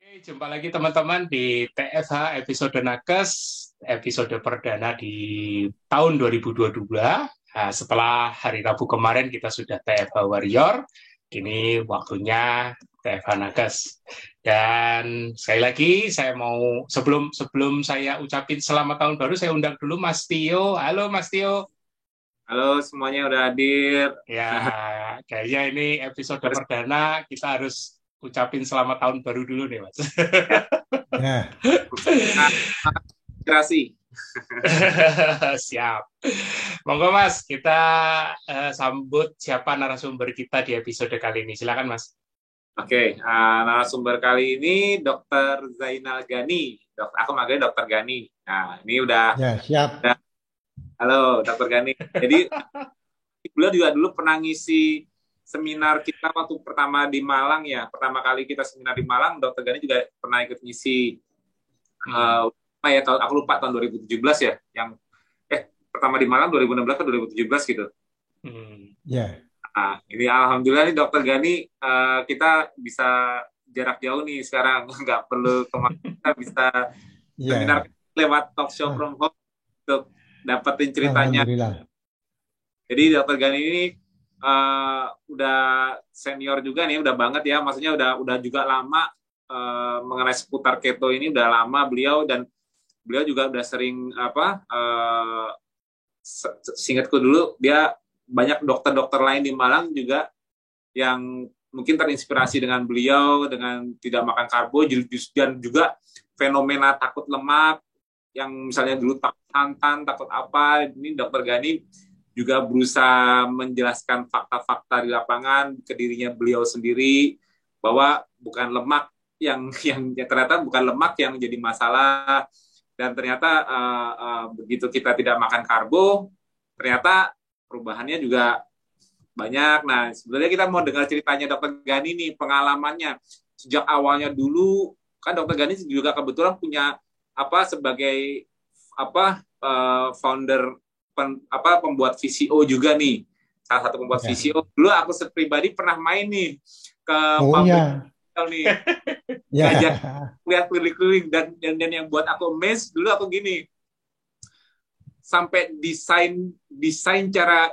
Jumpa lagi teman-teman di TFH episode Nakes, episode perdana di tahun 2022. Nah, setelah hari Rabu kemarin kita sudah TFH Warrior, kini waktunya TFH Nakes. Dan sekali lagi saya mau sebelum sebelum saya ucapin selamat tahun baru, saya undang dulu Mas Tio. Halo Mas Tio. Halo, semuanya udah hadir. Ya, kayaknya ini episode perdana kita harus ucapin selamat tahun baru dulu nih Mas. Ya, Inspirasi. Siap. Monggo Mas, kita sambut siapa narasumber kita di episode kali ini. Silakan Mas. Oke, narasumber kali ini Dr. Zainal Gani. Aku manggilnya Dr. Gani. Nah, ini udah. ya siap. Halo, Dr. Gani. Jadi, beliau juga dulu pernah ngisi seminar kita waktu pertama di Malang ya. Pertama kali kita seminar di Malang, Dr. Gani juga pernah ikut ngisi. Aku lupa tahun 2017 ya. Yang pertama di Malang 2016 atau 2017 gitu. Ya. Nah, ini alhamdulillah nih Dokter Gani, kita bisa jarak jauh nih sekarang, nggak perlu kemana, kita bisa seminar lewat talk show from home untuk dapetin ceritanya. Alhamdulillah. Jadi Dokter Gani ini udah senior juga nih, udah banget ya, maksudnya udah juga lama mengenai seputar keto ini udah lama beliau, dan beliau juga udah sering seingatku dulu dia banyak dokter-dokter lain di Malang juga yang mungkin terinspirasi dengan beliau, dengan tidak makan karbo, dan juga fenomena takut lemak, yang misalnya dulu takut santan, takut apa, ini Dokter Gani juga berusaha menjelaskan fakta-fakta di lapangan ke dirinya beliau sendiri, bahwa bukan lemak yang ternyata bukan lemak yang jadi masalah, dan ternyata begitu kita tidak makan karbo, ternyata perubahannya juga banyak. Nah, sebenarnya kita mau dengar ceritanya Dokter Gani nih, pengalamannya sejak awalnya dulu. Kan Dokter Gani juga kebetulan punya sebagai founder pembuat VCO juga nih. Salah satu pembuat VCO. Dulu aku pribadi pernah main nih ke pabrik nih. Belajar lihat keliling-keliling, dan yang buat aku amazed dulu aku gini. Sampai desain cara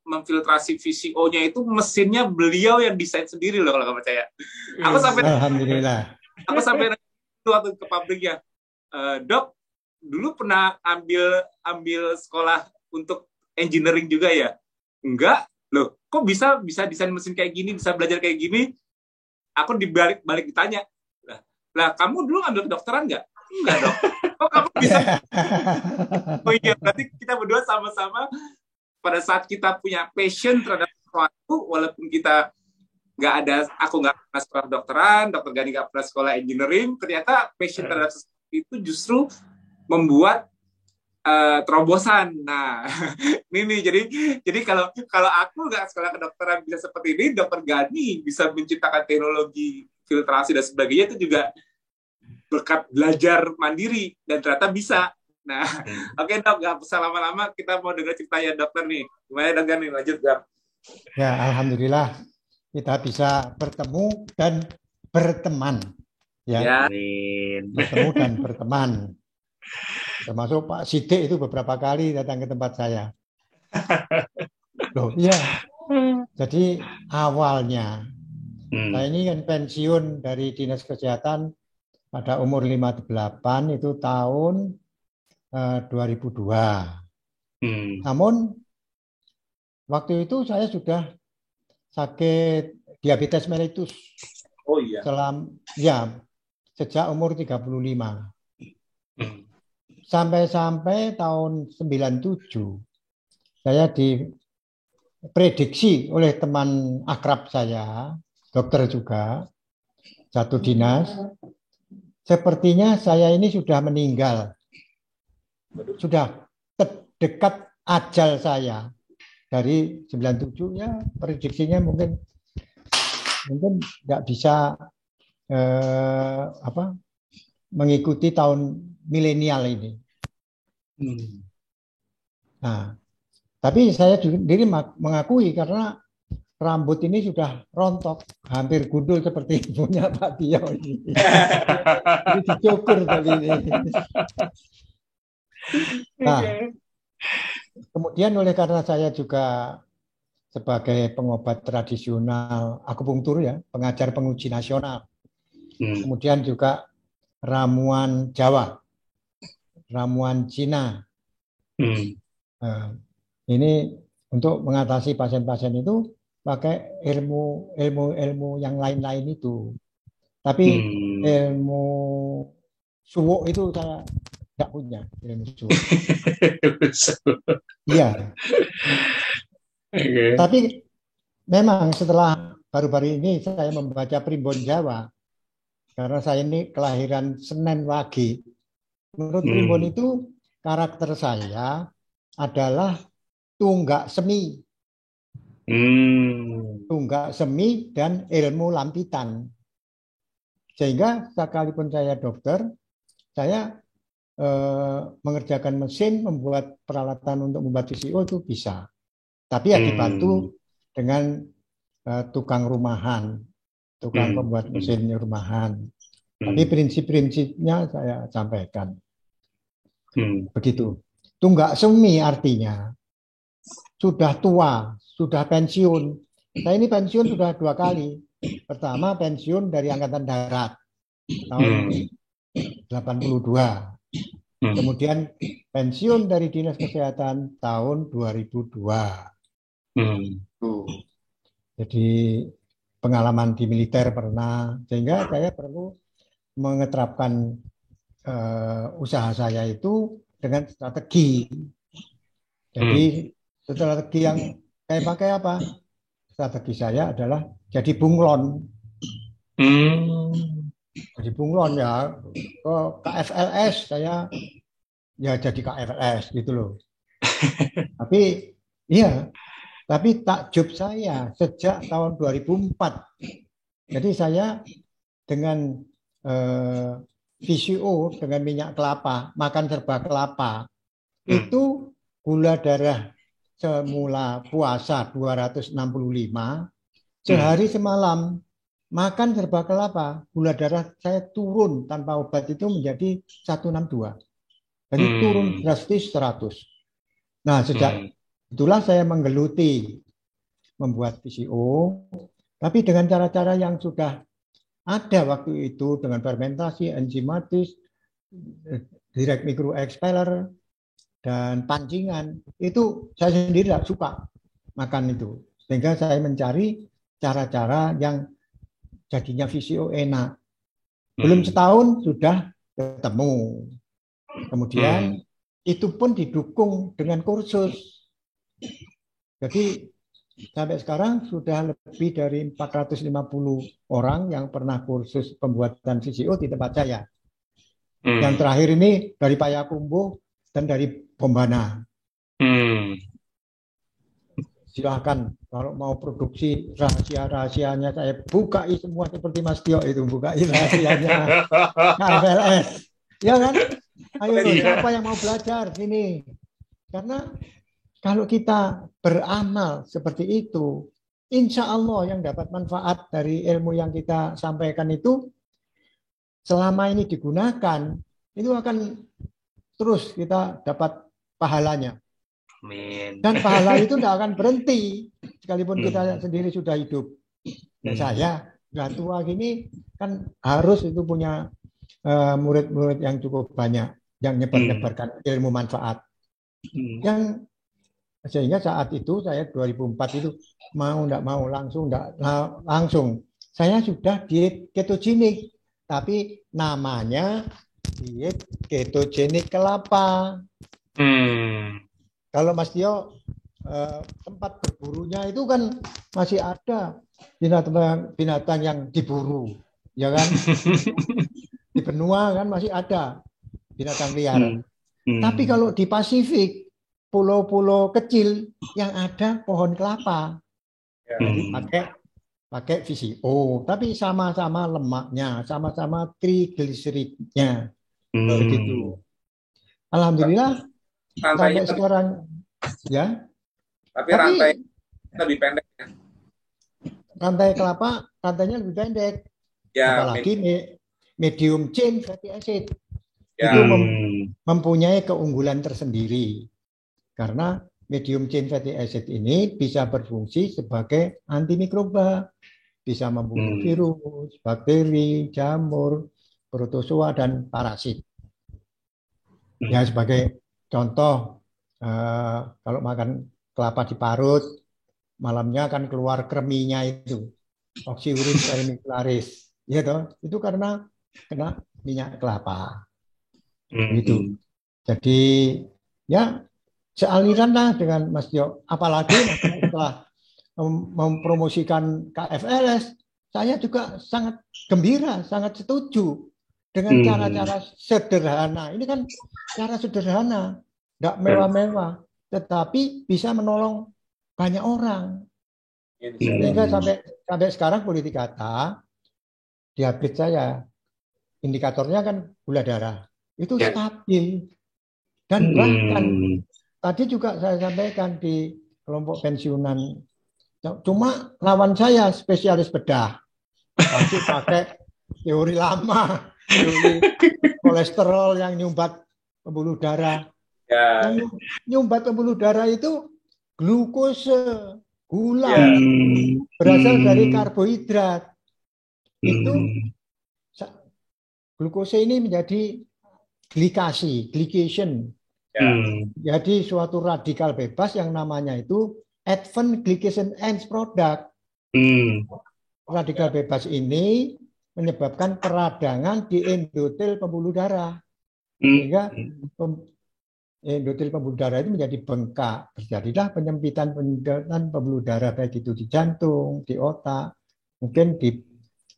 memfiltrasi VCO-nya itu mesinnya beliau yang desain sendiri loh, kalau nggak percaya. Alhamdulillah. Aku sampai waktu ke pabriknya, Dok, dulu pernah ambil sekolah untuk engineering juga ya? Enggak, loh, kok bisa desain mesin kayak gini, bisa belajar kayak gini? Aku balik ditanya, lah kamu dulu ngambil kedokteran nggak? Enggak dong. Kok kamu bisa? Oh iya, berarti kita berdua sama-sama pada saat kita punya passion terhadap sesuatu, walaupun kita aku nggak pernah sekolah kedokteran, Dokter Gani nggak pernah sekolah engineering, ternyata passion terhadap sesuatu itu justru membuat terobosan. Nah, ini jadi kalau aku nggak sekolah kedokteran bisa seperti ini, Dokter Gani bisa menciptakan teknologi filtrasi dan sebagainya, itu juga berkat belajar mandiri, dan ternyata bisa. Nah, oke Dok, nggak usah lama-lama, kita mau dengar ceritanya dokter nih. Gimana Dok Gani, lanjut Dok. Ya, alhamdulillah kita bisa bertemu dan berteman. Ya. Bertemu dan berteman. Termasuk Pak Sidik itu beberapa kali datang ke tempat saya. Loh, iya. Jadi awalnya saya ini kan pensiun dari Dinas Kesehatan pada umur 58, itu tahun 2002. Namun waktu itu saya sudah sakit diabetes mellitus. Oh iya. Sejak umur 35. Sampai tahun 97 saya diprediksi oleh teman akrab saya, dokter juga, satu dinas, sepertinya saya ini sudah meninggal. Sudah dekat ajal saya. Dari 97 ya, prediksinya mungkin nggak bisa mengikuti tahun milenial ini. Nah, tapi saya sendiri mengakui, karena rambut ini sudah rontok, hampir gundul seperti punya Pak Tio ini. Ini dicukur tadi ini. Nah, kemudian oleh karena saya juga sebagai pengobat tradisional akupunktur ya, pengajar penguji nasional. Kemudian juga ramuan Jawa, ramuan Cina. Ini untuk mengatasi pasien-pasien itu pakai ilmu yang lain-lain itu. Tapi ilmu suwuk itu saya tidak punya ilmu suwuk. Iya. Okay. Tapi memang setelah baru-baru ini saya membaca Primbon Jawa, karena saya ini kelahiran Senen Wage. Menurut Primbon itu karakter saya adalah tunggak semi. Tunggak semi dan ilmu lampitan. Sehingga sekalipun saya dokter, saya mengerjakan mesin, membuat peralatan untuk membuat VCO itu bisa. Tapi ya dibantu dengan tukang rumahan, tukang pembuat mesin rumahan. Tapi prinsip-prinsipnya saya sampaikan. Begitu. Tunggak semi artinya sudah tua, sudah pensiun. Saya ini pensiun sudah 2 kali. Pertama pensiun dari Angkatan Darat tahun 82. Kemudian pensiun dari Dinas Kesehatan tahun 2002. Jadi pengalaman di militer pernah, sehingga saya perlu mengeterapkan usaha saya itu dengan strategi. Jadi strategi yang saya pakai apa? Strategi saya adalah jadi bunglon. Jadi bunglon ya, ke KFLS saya ya jadi KFLS gitu loh. Tapi iya, tapi takjub saya sejak tahun 2004. Jadi saya dengan VCO dengan minyak kelapa, makan serba kelapa, itu gula darah semula puasa 265, sehari semalam makan serba kelapa, gula darah saya turun tanpa obat itu menjadi 162. Jadi turun drastis 100. Nah, sejak itulah saya menggeluti membuat VCO, tapi dengan cara-cara yang sudah ada waktu itu, dengan fermentasi, enzimatis, direct micro expeller, dan pancingan. Itu saya sendiri tidak suka makan itu. Sehingga saya mencari cara-cara yang jadinya VCO enak. Belum setahun sudah ketemu. Kemudian itu pun didukung dengan kursus. Jadi sampai sekarang sudah lebih dari 450 orang yang pernah kursus pembuatan VCO di tempat saya. Yang terakhir ini dari Payakumbuh dan dari Bombana. Silahkan kalau mau produksi rahasia-rahasianya saya bukai semua seperti Mas Tio itu, bukai rahasianya KFLS. Ya kan? Ayo, siapa yang mau belajar sini? Karena kalau kita beramal seperti itu, insya Allah yang dapat manfaat dari ilmu yang kita sampaikan itu, selama ini digunakan, itu akan terus kita dapat pahalanya. Amin. Dan pahala itu tidak akan berhenti, sekalipun kita sendiri sudah hidup. Dan saya sudah tua gini, kan harus itu punya murid-murid yang cukup banyak, yang nyebar-nyebarkan ilmu manfaat. Yang sehingga saat itu saya 2004 itu mau tidak mau langsung saya sudah diet ketogenik, tapi namanya diet ketogenik kelapa. Kalau Mas Tio tempat berburunya itu kan masih ada binatang yang diburu, ya kan? Di benua kan masih ada binatang liar. Tapi kalau di Pasifik, pulau-pulau kecil yang ada pohon kelapa. Jadi pakai VCO, tapi sama-sama lemaknya, sama-sama trigliseridnya. Begitu. Alhamdulillah sampai sekarang ya. Tapi rantai lebih pendek ya. rantai kelapa rantainya lebih pendek. Ya, Apalagi medium chain fatty acid Ya. itu mempunyai keunggulan tersendiri karena medium chain fatty acid ini bisa berfungsi sebagai antimikroba, bisa membunuh virus, bakteri, jamur, protozoa dan parasit. Ya, sebagai contoh, kalau makan kelapa diparut, malamnya akan keluar kreminya itu, oxyuris vermicularis, ya toh, itu karena kena minyak kelapa. Gitu. Jadi ya sealiran lah dengan Mas Jo. Apalagi setelah mempromosikan KFLS, saya juga sangat gembira, sangat setuju dengan cara-cara sederhana. Ini kan cara sederhana, nggak mewah-mewah, tetapi bisa menolong banyak orang. Sehingga sampai sekarang politik kata diabetes saya, indikatornya kan gula darah itu stabil, dan bahkan tadi juga saya sampaikan di kelompok pensiunan, cuma lawan saya spesialis bedah masih pakai teori lama, teori kolesterol yang nyumbat pembuluh darah. Yang nyumbat pembuluh darah itu glukose, gula, berasal dari karbohidrat. Itu glukose ini menjadi glycation. Jadi suatu radikal bebas yang namanya itu advanced glycation end product. Radikal bebas ini menyebabkan peradangan di endotel pembuluh darah, sehingga endotel pembuluh darah itu menjadi bengkak, terjadilah penyempitan pembuluh darah, baik itu di jantung, di otak, mungkin di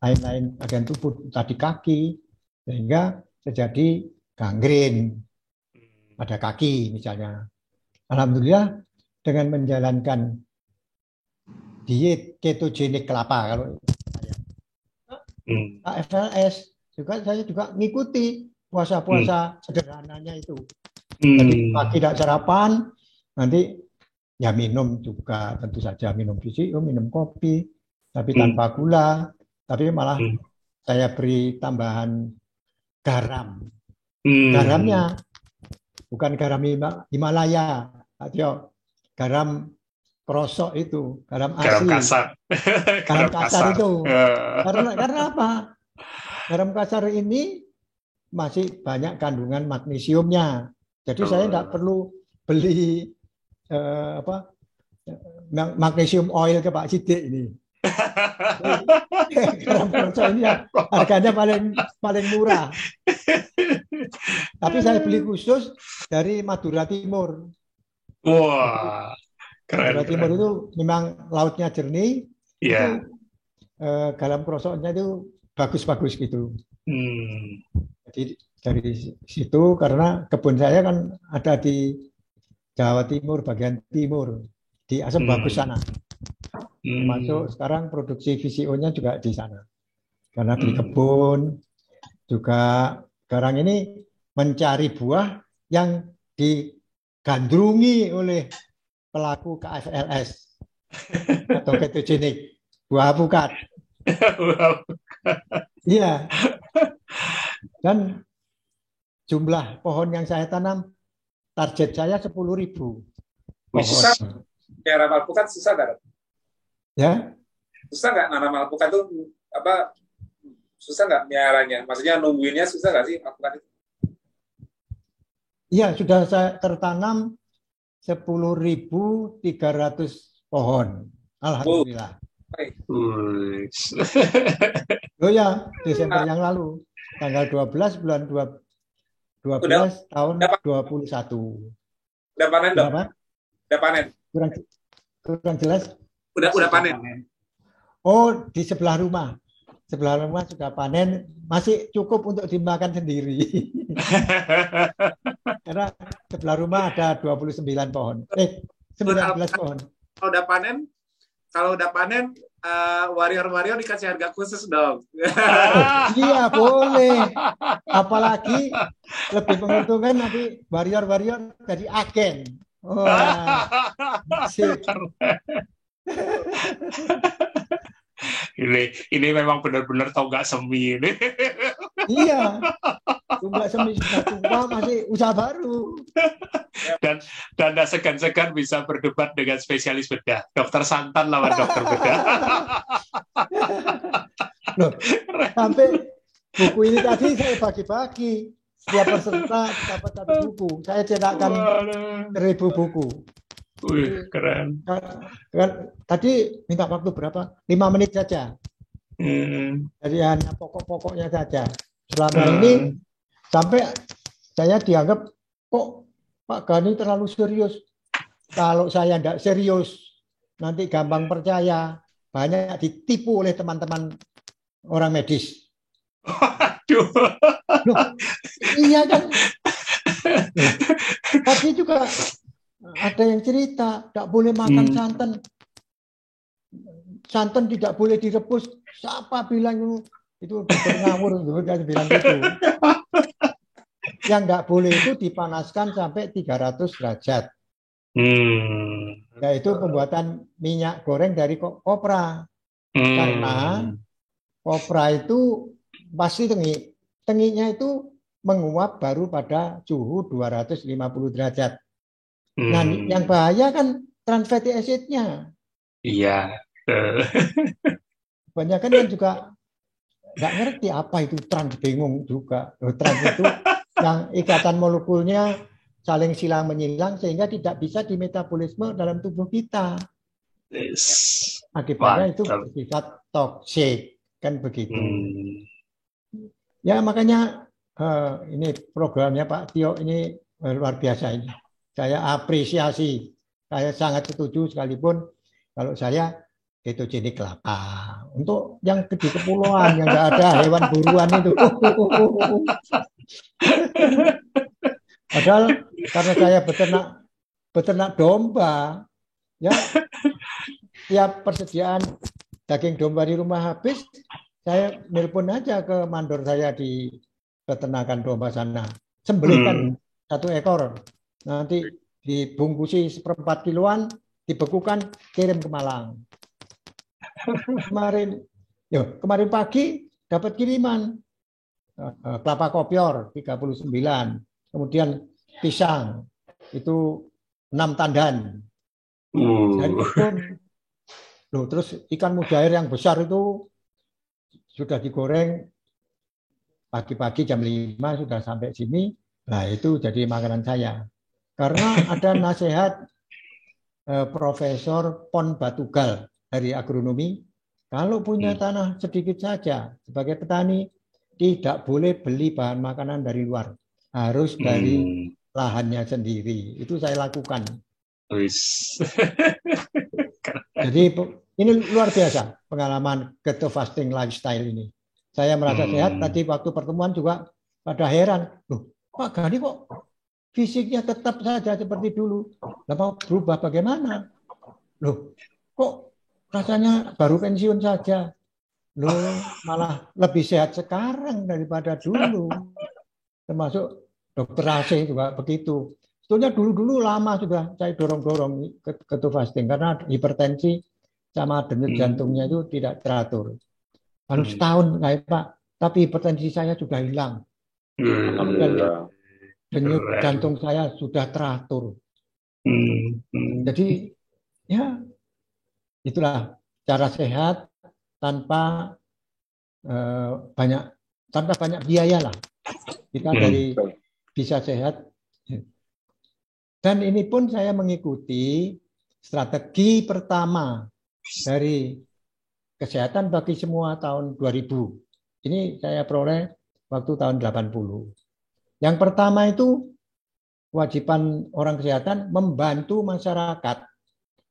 lain-lain bagian tubuh, tadi kaki, sehingga terjadi gangren pada kaki misalnya. Alhamdulillah dengan menjalankan diet ketogenik kelapa, kalau KFLS juga saya juga ngikuti puasa-puasa sederhananya itu. Jadi pagi tidak sarapan, nanti ya minum juga, tentu saja minum VCO, minum kopi, tapi tanpa gula, tapi malah saya beri tambahan garam. Garamnya bukan garam Himalaya, garam krosok itu, garam asli. Garam kasar itu. Karena apa? Garam kasar ini masih banyak kandungan magnesiumnya. Jadi saya tidak perlu beli magnesium oil ke Pak Sidik ini. Garam krosok ini harganya paling murah. Tapi saya beli khusus dari Madura Timur. Wah, keren. Madura Timur itu memang lautnya jernih. Itu, garam krosoknya itu bagus-bagus gitu. Jadi dari situ, karena kebun saya kan ada di Jawa Timur, bagian timur, di Asem Bagus sana. Termasuk sekarang produksi VCO-nya juga di sana. Karena beli kebun, juga sekarang ini mencari buah yang digandrungi oleh pelaku KFLS atau ketogenik, buah alpukat. Iya. Dan jumlah pohon yang saya tanam, target saya 10.000 pohon. Susah, nanam alpukat susah nggak? Ya. Susah nggak nanam alpukat itu apa? Susah nggak miaranya? Maksudnya nungguinnya susah nggak sih alpukat itu? Iya, sudah saya tertanam 10.300 pohon. Alhamdulillah. Oh ya, Desember yang lalu, tanggal 12 bulan 12 tahun 21. Udah panen dong? Udah panen? Kurang jelas? Udah panen. Oh, di sebelah rumah. Sebelah rumah sudah panen, masih cukup untuk dimakan sendiri. Karena sebelah rumah ada 29 pohon. 19 pohon. Kalau udah panen, warrior dikasih harga khusus dong. Iya, boleh. Apalagi lebih menguntungkan nanti warrior jadi agen. Wah. Ini memang benar-benar tonggak semi ini. Iya, tonggak semi sudah tua masih usaha baru. Dan tidak segan-segan bisa berdebat dengan spesialis bedah. Dokter Santan lawan dokter bedah. Loh, sampai buku ini tadi saya bagi-bagi. Setiap peserta dapat satu buku. Saya cetakkan 1.000 buku. Wih, keren. Tadi minta waktu berapa? 5 menit saja. Jadi hanya pokok-pokoknya saja. Selama ini sampai saya dianggap, kok Pak Gani terlalu serius. Kalau saya tidak serius, nanti gampang percaya. Banyak ditipu oleh teman-teman orang medis. Aduh. Loh, iya kan? Tadi juga ada yang cerita, tidak boleh makan santan. Santan tidak boleh direbus. Siapa bilang itu ngawur, bilang gitu. Yang nggak boleh itu dipanaskan sampai 300 derajat. Yaitu pembuatan minyak goreng dari kopra. Karena kopra itu pasti tenginya itu menguap baru pada suhu 250 derajat. Nah, yang bahaya kan trans fatty acid-nya. Iya. Kebanyakan kan juga nggak ngerti apa itu trans, bingung juga. Trans itu yang ikatan molekulnya saling silang menyilang sehingga tidak bisa dimetabolisme dalam tubuh kita. Akibatnya itu bersifat toksik, kan begitu. Ya makanya ini programnya Pak Tio ini luar biasa ini. Saya apresiasi, saya sangat setuju sekalipun kalau saya ketogenik kelapa. Untuk yang di kepulauan yang nggak ada hewan buruan itu. Padahal karena saya beternak domba, ya tiap persediaan daging domba di rumah habis, saya nelpon aja ke mandor saya di peternakan domba sana, sembelihkan 1 ekor, nanti dibungkusi 1/4 kiloan, dibekukan, kirim ke Malang. Kemarin pagi dapat kiriman kelapa kopior 39, kemudian pisang itu 6 tandan. Dari itu, terus ikan mujair yang besar itu sudah digoreng pagi-pagi jam 5 sudah sampai sini. Nah itu jadi makanan saya. Karena ada nasihat Profesor Pon Batugal dari agronomi, kalau punya tanah sedikit saja sebagai petani tidak boleh beli bahan makanan dari luar, harus dari lahannya sendiri. Itu saya lakukan. Jadi ini luar biasa pengalaman keto fasting lifestyle ini. Saya merasa sehat. Tadi waktu pertemuan juga pada heran, loh Pak Gani kok fisiknya tetap saja seperti dulu, lah mau berubah bagaimana? Loh kok rasanya baru pensiun saja, loh malah lebih sehat sekarang daripada dulu. Termasuk dokter AC juga begitu. Sebetulnya dulu lama sudah saya dorong-dorong keto fasting karena hipertensi sama denyut jantungnya itu tidak teratur. Baru setahun kayak Pak, tapi hipertensi saya sudah hilang. Denyut jantung saya sudah teratur. Jadi ya itulah cara sehat tanpa banyak biaya lah. Kita dari bisa sehat. Dan ini pun saya mengikuti strategi pertama dari kesehatan bagi semua tahun 2000. Ini saya peroleh waktu tahun 80. Yang pertama itu kewajiban orang kesehatan membantu masyarakat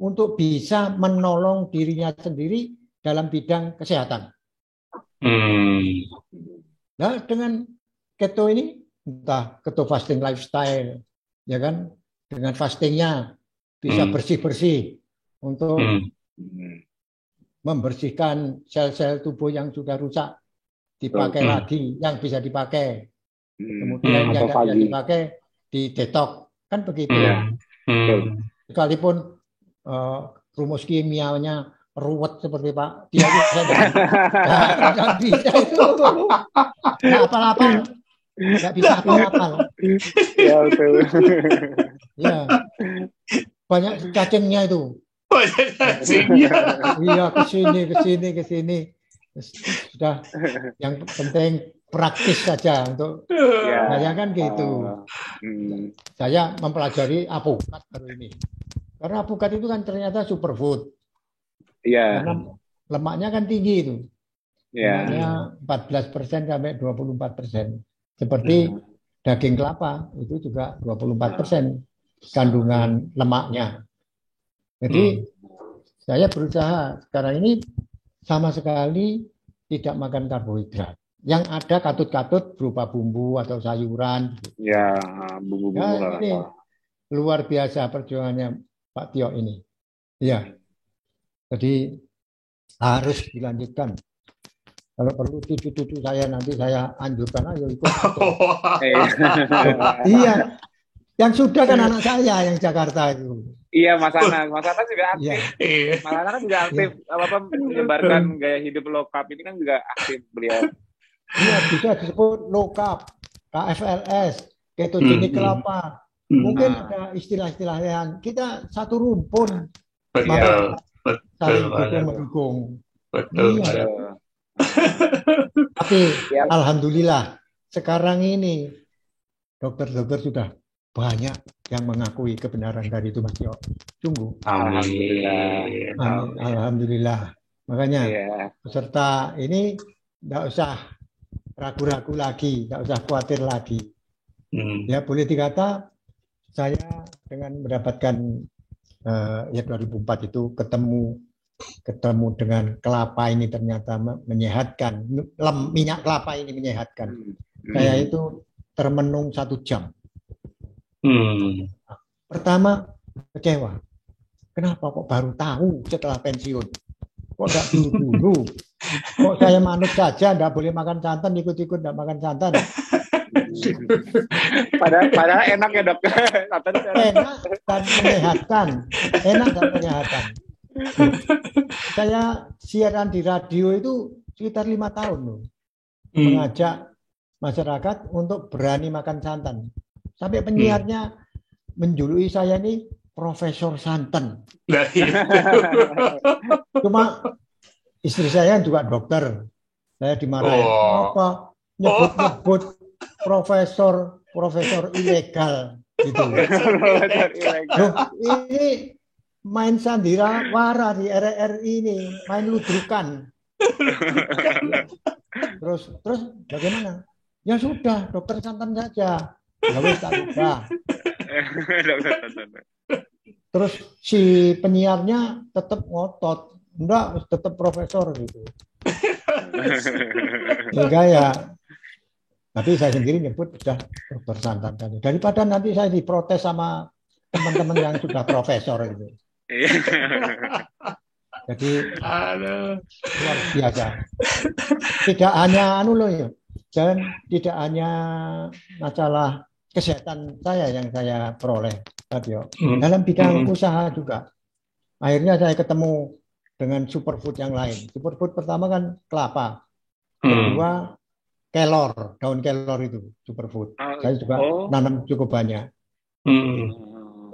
untuk bisa menolong dirinya sendiri dalam bidang kesehatan. Nah, dengan keto ini, entah keto fasting lifestyle, ya kan, dengan fastingnya bisa bersih-bersih untuk membersihkan sel-sel tubuh yang sudah rusak, dipakai lagi yang bisa dipakai. Kemudian yang tidak bisa dipakai di detox, kan begitu. Sekalipun rumus kimianya ruwet seperti Pak dia itu saya nggak bisa itu nggak apa-apa, nggak bisa apa-apa. Ya betul. Ya, banyak cacingnya itu. Cacingnya. Iya, ke sini. Sudah, yang penting praktis saja untuk saya kan gitu. Saya mempelajari apukat baru ini. Karena apukat itu kan ternyata superfood. Iya. Karena lemaknya kan tinggi itu. Lemaknya 14% sampai 24%. Seperti daging kelapa itu juga 24% kandungan lemaknya. Jadi saya berusaha sekarang ini sama sekali tidak makan karbohidrat. Yang ada katut-katut berupa bumbu atau sayuran. Ya, bumbu-bumbu. Ya, ini luar biasa perjuangannya Pak Tio ini. Ya, jadi harus dilanjutkan. Kalau perlu cucu-cucu saya nanti saya anjurkan ayo ikut. Iya, yang sudah kan anak saya yang Jakarta itu. Iya, Mas Anas juga aktif. Mas Anas kan juga aktif apa menyebarkan gaya hidup low carb ini kan juga aktif beliau. Iya, bisa disebut low carb, KFLS, ketogenik kelapa. Mungkin ada istilah-istilah yang kita satu rumpun. Saling mendukung. Betul. Iya. Tapi alhamdulillah sekarang ini dokter-dokter sudah banyak yang mengakui kebenaran dari itu Mas Tio. Sungguh. Alhamdulillah. Makanya peserta ini tidak usah ragu-ragu lagi, tidak usah khawatir lagi. Ya boleh dikata saya dengan mendapatkan ya 2004 itu ketemu dengan kelapa ini ternyata menyehatkan, minyak kelapa ini menyehatkan. Saya itu termenung 1 jam. Pertama kecewa. Kenapa kok baru tahu setelah pensiun? Kok enggak dulu? Kok saya manut saja, enggak boleh makan santan, ikut-ikut enggak makan santan. Padahal enak ya dok. Enak dan menyehatkan. Saya siaran di radio itu sekitar 5 tahun loh. Mengajak masyarakat untuk berani makan santan. Sampai penyiarnya menjuluki saya ini Profesor Santan. Cuma istri saya juga dokter. Saya dimarahin. Apa nyebut-nyebut profesor ilegal gitu. Loh, ini main sandiwara di RRI ini, main ludrukan. Terus bagaimana? Ya sudah, dokter santan saja. Ya wis tak ubah. Terus si penyiarnya tetap ngotot, enggak, tetap profesor gitu. Sehingga ya, tapi saya sendiri nyebut sudah dokter santan tadi. Daripada nanti saya diprotes sama teman-teman yang sudah profesor gitu. Jadi luar biasa. Tidak hanya dan tidak hanya masalah kesehatan saya yang saya peroleh, dalam bidang usaha juga. Akhirnya saya ketemu dengan superfood yang lain. Superfood pertama kan kelapa, kedua kelor, daun kelor itu superfood. Saya juga nanam cukup banyak.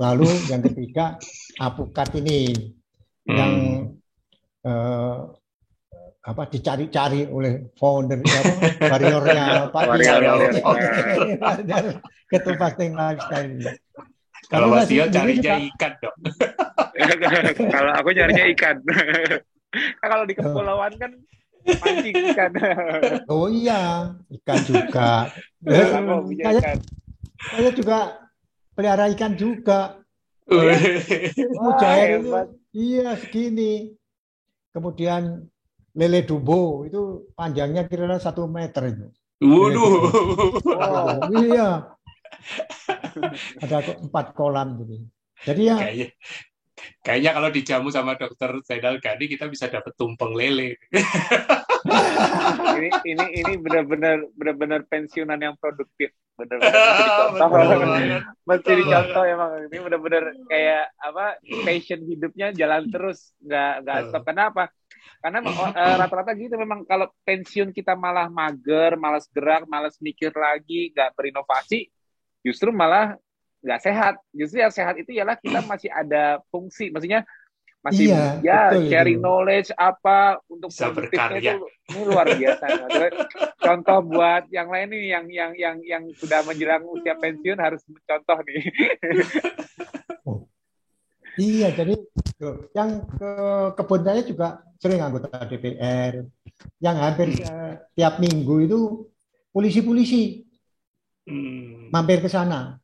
Lalu yang ketiga apukat ini yang dicari-cari oleh founder warriornya Pak Ketua Fasting Lifestyle. Kalau Mas Tio carinya ikan dong. Kalau aku carinya ikan. Kalau di kepulauan kan mancing ikan. Oh iya, ikan juga. Saya juga pelihara ikan juga. Mujair itu, iya segini. Kemudian lele dumbo itu panjangnya kira-kira 1 meter itu. Waduh. Iya. Ada 4 kolam gitu. Jadi ya. Kayaknya kalau dijamu sama dokter Zainal Ghani kita bisa dapat tumpeng lele. Ini benar-benar pensiunan yang produktif, benar-benar mesti dicontoh emang. Ini benar-benar kayak apa, passion hidupnya jalan terus, nggak stop. Kenapa? Karena rata-rata gitu memang, kalau pensiun kita malah mager, malas gerak, malas mikir lagi, nggak berinovasi, justru malah nggak sehat. Justru yang sehat itu ialah kita masih ada fungsi, maksudnya masih sharing itu. Knowledge apa untuk bisa produktifnya berkarya. Itu ini luar biasa. Contoh buat yang lain nih, yang sudah menjelang usia pensiun harus mencontoh nih. Iya, jadi yang ke kebun saya juga sering anggota DPR, yang hampir tiap minggu itu polisi-polisi mampir ke sana.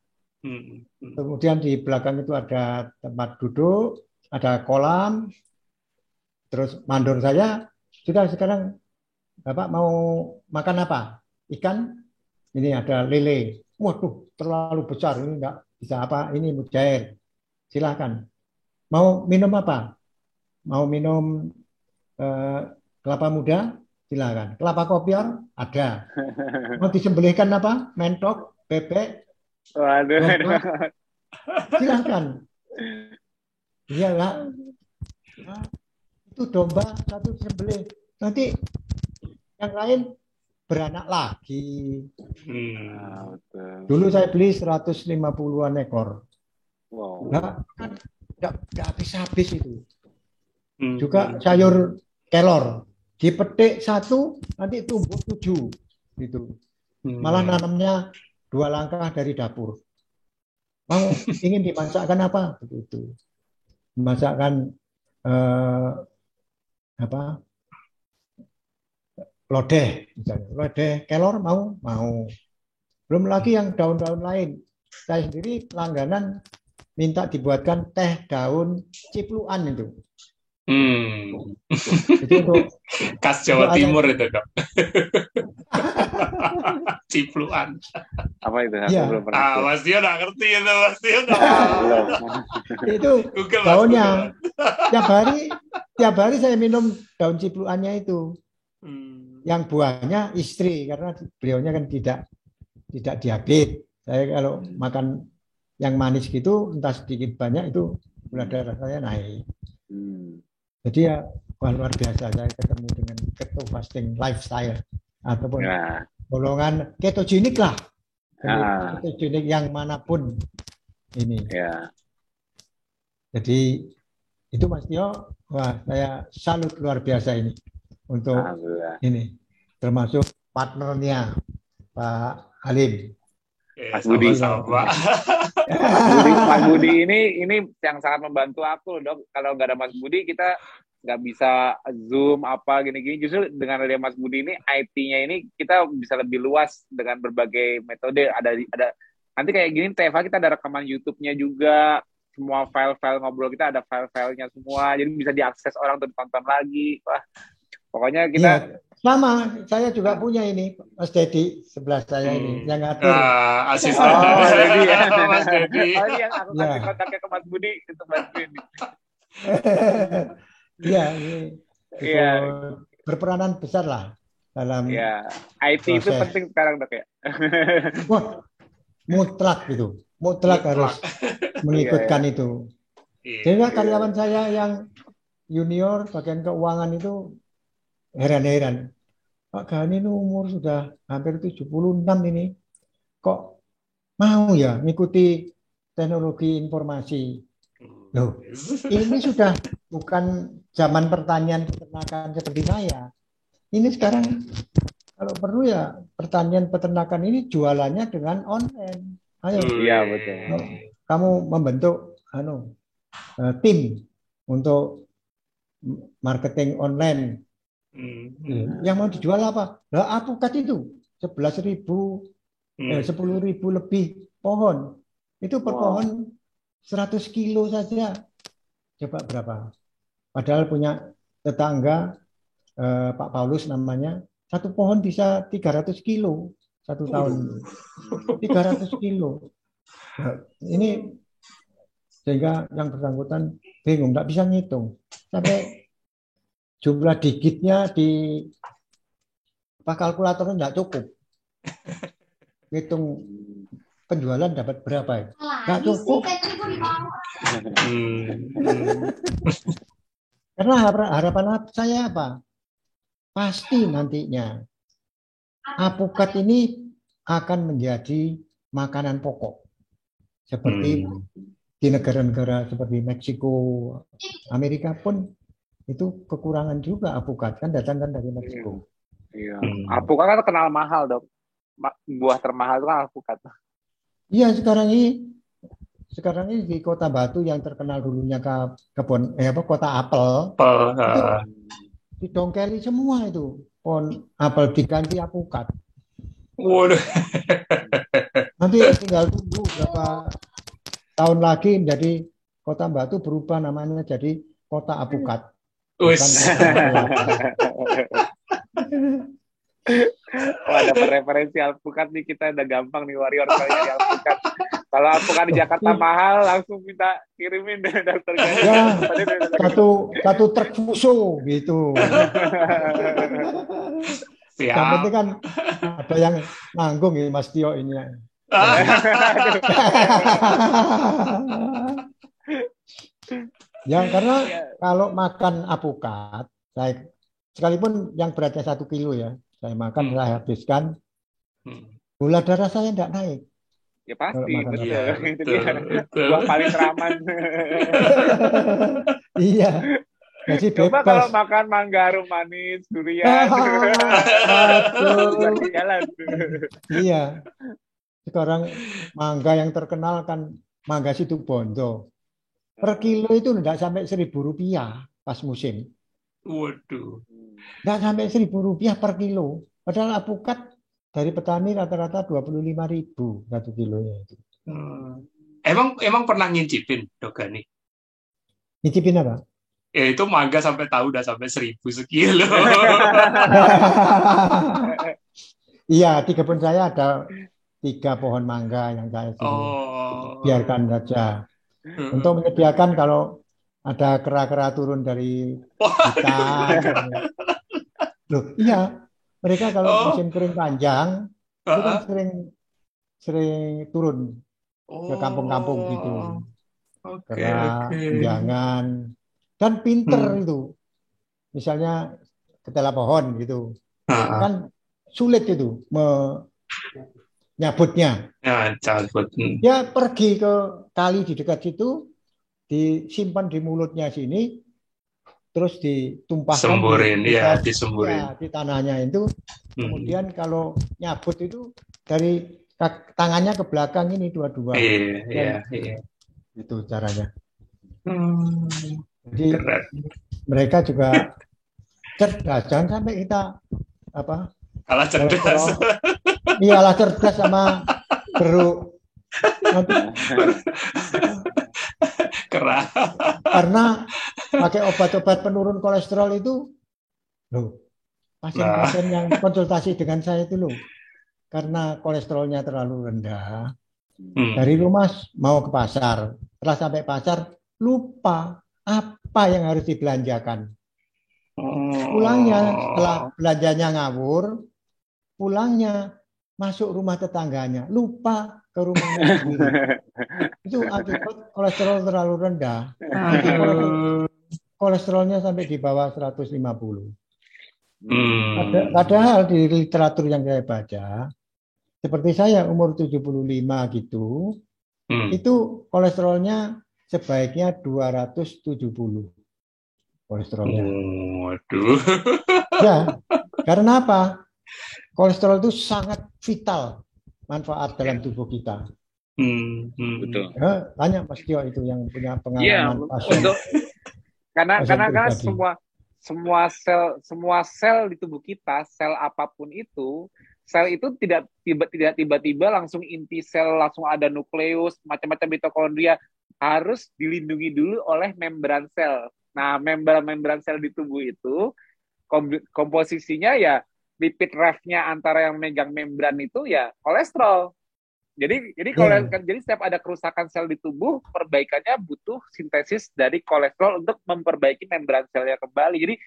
Kemudian di belakang itu ada tempat duduk, ada kolam, terus mandor saya, sudah sekarang Bapak mau makan apa? Ikan? Ini ada lele. Waduh, terlalu besar, ini enggak bisa apa, ini mujair. Silahkan. Mau minum apa? Mau minum kelapa muda? Silahkan. Kelapa kopior? Ada. Mau disembelihkan apa? Mentok, bebek? Waduh. Silahkan. Iyalah. Nah, itu domba satu disembelih. Nanti yang lain beranak lagi. Dulu saya beli 150-an ekor. Wow. Nah, kan nggak habis-habis itu. Juga sayur kelor. Dipetik satu, nanti tumbuh 7. Gitu. Malah nanamnya 2 langkah dari dapur. Mau ingin dimasakkan apa? Begitu. Dimasakkan lodeh, misalnya. Lodeh kelor mau. Belum lagi yang daun-daun lain. Saya sendiri langganan minta dibuatkan teh daun cipluan itu. Itu untuk khas Jawa Timur itu, Dok. Cipluan. Apa itu? Ya. Mas Dio nggak ngerti itu, Mas Dio. Itu Google, daunnya. Tiap hari saya minum daun cipluannya itu. Yang buahnya istri, karena beliaunya kan tidak diabetes. Saya kalau makan yang manis gitu, entah sedikit banyak itu gula darah saya naik. Jadi ya luar biasa, saya ketemu dengan keto fasting lifestyle ataupun golongan ketogenik lah. Ketogenik yang manapun ini. Jadi itu Mas Tio, wah saya salut luar biasa ini untuk ini, termasuk partnernya Pak Halim. Mas Budi. Mas Budi ini yang sangat membantu aku, Dok. Kalau nggak ada Mas Budi, kita nggak bisa Zoom apa gini-gini. Justru dengan ada Mas Budi ini, IT-nya ini kita bisa lebih luas dengan berbagai metode. Ada nanti kayak gini, Teva kita ada rekaman YouTube-nya juga. Semua file-file ngobrol kita ada file-filenya semua. Jadi bisa diakses orang untuk tonton lagi. Wah, pokoknya kita sama, saya juga punya ini, Mas Dedi sebelah saya ini yang ngatur. Asisten. Dedi ya, Mas Dedi. Ini yang aku kasih kontaknya ke Mas Budi untuk bantuin. Iya, ini berperanan besar lah dalam. IT proses. Itu penting sekarang, Dok ya. Wah, mutlak harus mengikutkan itu. Sehingga karyawan saya yang junior bagian keuangan itu heran-heran. Pak Gani ini umur sudah hampir 76 ini. Kok mau ya mengikuti teknologi informasi? Loh, ini sudah bukan zaman pertanian peternakan seperti saya. Ini sekarang kalau perlu ya pertanian peternakan ini jualannya dengan online. Ayo. Iya, betul. Kamu membentuk tim untuk marketing online. Yang mau dijual apa? Lah apukat itu 11.000, 10.000 lebih pohon. Itu per pohon 100 kilo saja. Coba berapa? Padahal punya tetangga Pak Paulus namanya, satu pohon bisa 300 kilo satu tahun. 300 kilo. Nah, ini sehingga yang bersangkutan bingung, nggak bisa ngitung. Sampai jumlah digitnya Pak kalkulatornya nggak cukup. Hitung penjualan dapat berapa ya? Nggak cukup. Karena harapan saya apa? Pasti nantinya alpukat ini akan menjadi makanan pokok. Seperti di negara-negara seperti Meksiko, Amerika pun itu kekurangan juga alpukat, kan datangkan dari Meksiko. Iya. Alpukat kan terkenal mahal, Dok. Buah termahal itu kan alpukat. Iya, sekarang ini di Kota Batu yang terkenal dulunya kota apel, itu didongkeli semua itu. Pohon apel diganti alpukat. Waduh. Nanti tinggal tunggu berapa tahun lagi menjadi Kota Batu berubah namanya jadi Kota Alpukat. Wah, dapat referensi alpukat nih, kita udah gampang nih warrior kali ini alpukat. Kalau alpukat di Jakarta mahal, langsung minta kirimin daftar ya, satu truk fuso gitu. Siap. Yang penting kan ada yang nanggung ya Mas Tio ini. Ya karena kalau makan alpukat, sekalipun yang beratnya 1 kilo ya, saya makan, saya habiskan, gula darah saya tidak naik. Ya pasti, betul. Buah paling teraman. Iya. Jadi coba bebas. Kalau makan mangga manis, durian, jalan. Iya. Sekarang mangga yang terkenal kan mangga Situbondo. Per kilo itu tidak sampai Rp1.000 pas musim. Waduh. Nggak sampai Rp1.000 per kilo. Padahal alpukat dari petani rata-rata 25.000 1 kilonya itu. Emang pernah ngincipin, Dok Gani? Nyicipin apa? Ya itu mangga sampai tahu udah sampai 1.000 sekilo. Iya, di kebun saya ada 3 pohon mangga yang saya biarkan saja. Untuk menyediakan kalau ada kera-kera turun dari hutan. Loh, iya. Mereka kalau musim kering panjang, itu kan sering turun ke kampung-kampung gitu. Kera, jangan. Dan pinter itu. Misalnya ketela pohon gitu. Kan sulit itu nyabutnya. Dia pergi ke kali di dekat situ, disimpan di mulutnya sini, terus ditumpahkan disemburin di tanahnya itu. Kemudian kalau nyabut itu dari tangannya ke belakang ini dua-dua. Iya. Itu caranya. Jadi mereka juga cerdas. Jangan sampai kita kalah cerdas. Iyalah cerdas sama beruk. Kerah. Karena pakai obat-obat penurun kolesterol itu, pasien-pasien yang konsultasi dengan saya itu karena kolesterolnya terlalu rendah, dari rumah mau ke pasar, setelah sampai pasar lupa apa yang harus dibelanjakan. Pulangnya setelah belanjanya ngawur, pulangnya masuk rumah tetangganya, lupa ke rumahnya sendiri. Itu akibat kolesterol terlalu rendah. Kolesterolnya sampai di bawah 150. Padahal di literatur yang saya baca, seperti saya umur 75 gitu, itu kolesterolnya sebaiknya 270 kolesterolnya. Waduh. Ya, karena apa? Kolesterol itu sangat vital manfaat dalam tubuh kita. Betul. Tanya Mas Tio itu yang punya pengalaman pasien. Karena semua sel di tubuh kita, sel apapun itu, sel itu tidak tiba-tiba langsung inti sel, langsung ada nukleus, macam-macam mitokondria, harus dilindungi dulu oleh membran sel. Nah, membran sel di tubuh itu komposisinya ya lipid rafnya antara yang megang membran itu ya kolesterol. Jadi setiap ada kerusakan sel di tubuh, perbaikannya butuh sintesis dari kolesterol untuk memperbaiki membran selnya kembali. Jadi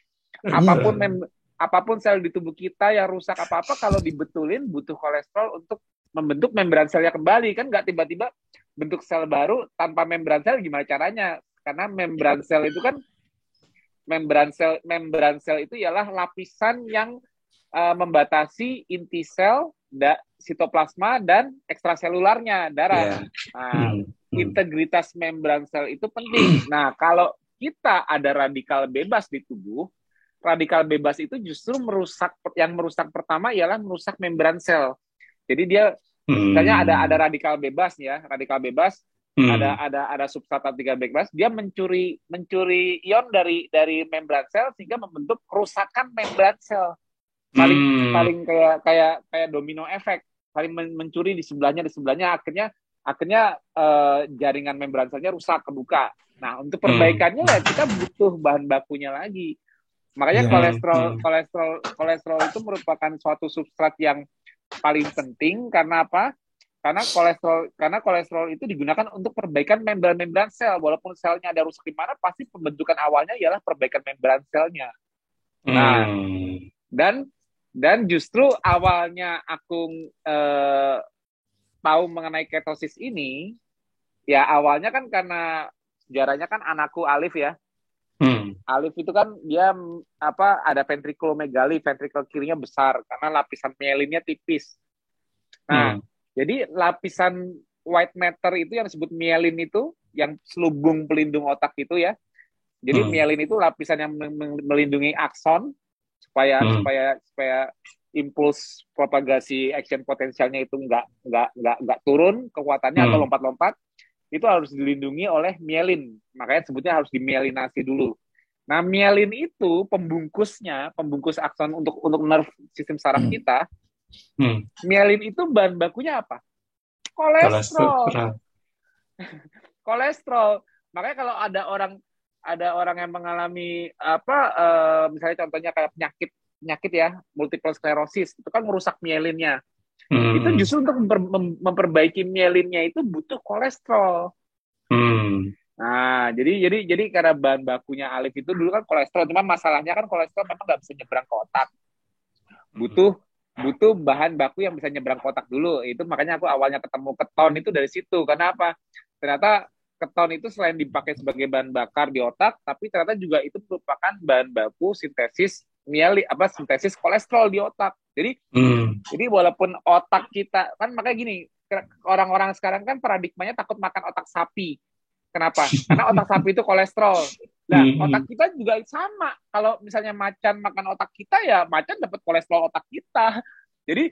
apapun sel di tubuh kita yang rusak apa-apa, kalau dibetulin butuh kolesterol untuk membentuk membran selnya kembali. Kan nggak tiba-tiba bentuk sel baru tanpa membran sel, gimana caranya? Karena membran sel itu kan, membran sel itu ialah lapisan yang membatasi inti sel, sitoplasma, dan ekstraselularnya, darah. Nah, integritas membran sel itu penting. Nah, kalau kita ada radikal bebas di tubuh, radikal bebas itu justru yang merusak pertama ialah merusak membran sel. Jadi dia, misalnya ada radikal bebas ya, radikal bebas, ada substrat radikal bebas, dia mencuri ion dari membran sel sehingga membentuk kerusakan membran sel. Paling kayak domino efek, saling mencuri di sebelahnya, akhirnya jaringan membran selnya rusak, kebuka. Nah, untuk perbaikannya ya kita butuh bahan bakunya lagi. Makanya kolesterol itu merupakan suatu substrat yang paling penting. Karena apa? Karena kolesterol itu digunakan untuk perbaikan membran sel. Walaupun selnya ada rusak di mana, pasti pembentukan awalnya ialah perbaikan membran selnya. Nah, dan justru awalnya aku tahu mengenai ketosis ini, ya awalnya kan karena sejarahnya kan anakku Alif ya. Alif itu kan dia ada ventrikulomegali, ventrikel kirinya besar karena lapisan mielinnya tipis. Nah, jadi lapisan white matter itu yang disebut mielin itu, yang selubung pelindung otak itu ya. Jadi mielin itu lapisan yang melindungi akson supaya impuls propagasi action potensialnya itu nggak turun kekuatannya atau lompat-lompat, itu harus dilindungi oleh mielin. Makanya sebutnya harus dimielinasi dulu. Nah, mielin itu pembungkus akson untuk nerve sistem saraf kita. Mielin itu bahan bakunya apa? Kolesterol. Kolesterol. Makanya kalau ada orang yang mengalami misalnya contohnya kayak penyakit ya, multiple sclerosis, itu kan merusak mielinnya. Itu justru untuk memperbaiki mielinnya itu butuh kolesterol. Nah, jadi karena bahan bakunya Alif itu dulu kan kolesterol, cuma masalahnya kan kolesterol memang nggak bisa nyebrang ke otak. Butuh bahan baku yang bisa nyebrang ke otak dulu. Itu makanya aku awalnya ketemu keton itu dari situ. Karena apa? Ternyata keton itu selain dipakai sebagai bahan bakar di otak, tapi ternyata juga itu merupakan bahan baku sintesis sintesis kolesterol di otak. Jadi walaupun otak kita kan, makanya gini, orang-orang sekarang kan paradigmanya takut makan otak sapi. Kenapa? Karena otak sapi itu kolesterol. Nah, otak kita juga sama. Kalau misalnya macan makan otak kita, ya macan dapat kolesterol otak kita. Jadi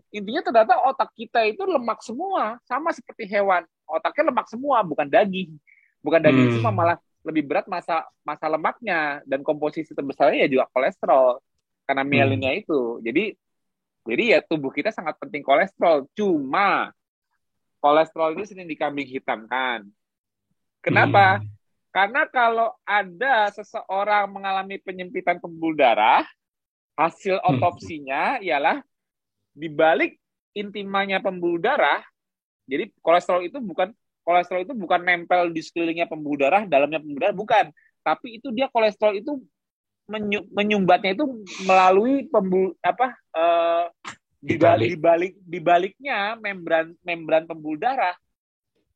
intinya ternyata otak kita itu lemak semua, sama seperti hewan. Otaknya lemak semua, bukan daging. Bukan daging semua, malah lebih berat masa lemaknya, dan komposisi terbesarnya ya juga kolesterol karena mielinnya itu. Jadi ya tubuh kita sangat penting kolesterol. Cuma kolesterol ini sering dikambing hitamkan. Kenapa? Karena kalau ada seseorang mengalami penyempitan pembuluh darah, hasil otopsinya ialah di balik intimanya pembuluh darah. Jadi kolesterol itu bukan nempel di sekelilingnya pembuluh darah, dalamnya pembuluh darah, bukan. Tapi itu dia kolesterol itu menyumbatnya itu melalui di baliknya membran pembuluh darah.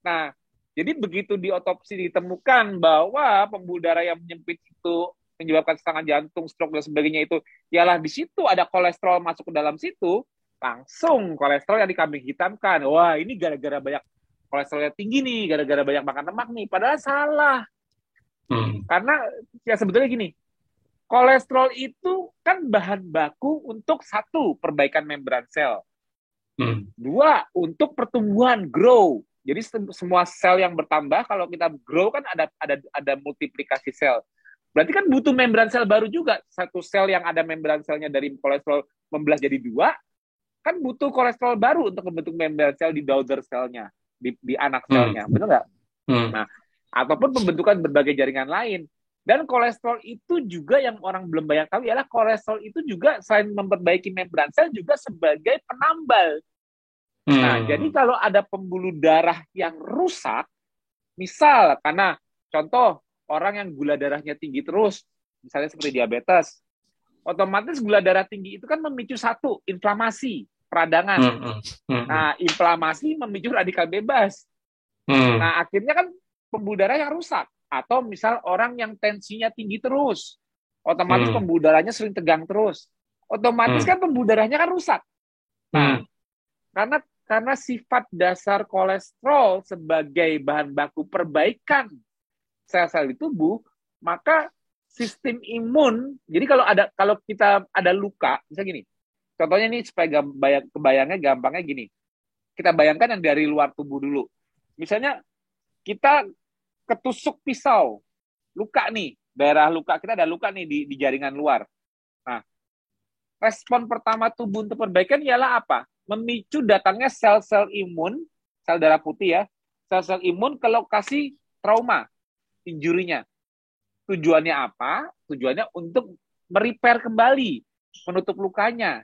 Nah, jadi begitu diotopsi ditemukan bahwa pembuluh darah yang menyempit itu menyebabkan serangan jantung, stroke dan sebagainya, itu ialah di situ ada kolesterol masuk ke dalam situ, langsung kolesterol yang dikambing hitamkan. Wah, ini gara-gara banyak kolesterolnya tinggi nih, gara-gara banyak makan lemak nih. Padahal salah. Karena ya sebetulnya gini, kolesterol itu kan bahan baku untuk satu, perbaikan membran sel. Dua, untuk pertumbuhan, grow. Jadi semua sel yang bertambah, kalau kita grow kan ada multiplikasi sel. Berarti kan butuh membran sel baru juga. Satu sel yang ada membran selnya dari kolesterol membelah jadi dua, kan butuh kolesterol baru untuk membentuk membran sel di daughter selnya, di anak selnya. Betul nggak? Nah, ataupun pembentukan berbagai jaringan lain. Dan kolesterol itu juga yang orang belum banyak tahu ialah kolesterol itu juga selain memperbaiki membran sel juga sebagai penambal. Nah, jadi kalau ada pembuluh darah yang rusak, misal karena contoh orang yang gula darahnya tinggi terus, misalnya seperti diabetes, Otomatis gula darah tinggi itu kan memicu satu, inflamasi, peradangan. Nah, inflamasi memicu radikal bebas. Nah, akhirnya kan pembuluh darah yang rusak. Atau misal orang yang tensinya tinggi terus, otomatis pembuluh darahnya sering tegang terus. Otomatis kan pembuluh darahnya kan rusak. Nah, karena sifat dasar kolesterol sebagai bahan baku perbaikan sel-sel di tubuh, maka sistem imun. Jadi kalau kita ada luka, misalnya gini. Contohnya nih supaya kebayangnya gampangnya gini. Kita bayangkan yang dari luar tubuh dulu. Misalnya kita ketusuk pisau, luka nih, daerah luka kita ada luka nih di jaringan luar. Nah, respon pertama tubuh untuk perbaikan ialah apa? Memicu datangnya sel-sel imun, sel darah putih ya, sel-sel imun ke lokasi trauma, injurinya. Tujuannya apa? Tujuannya untuk merepair kembali, menutup lukanya.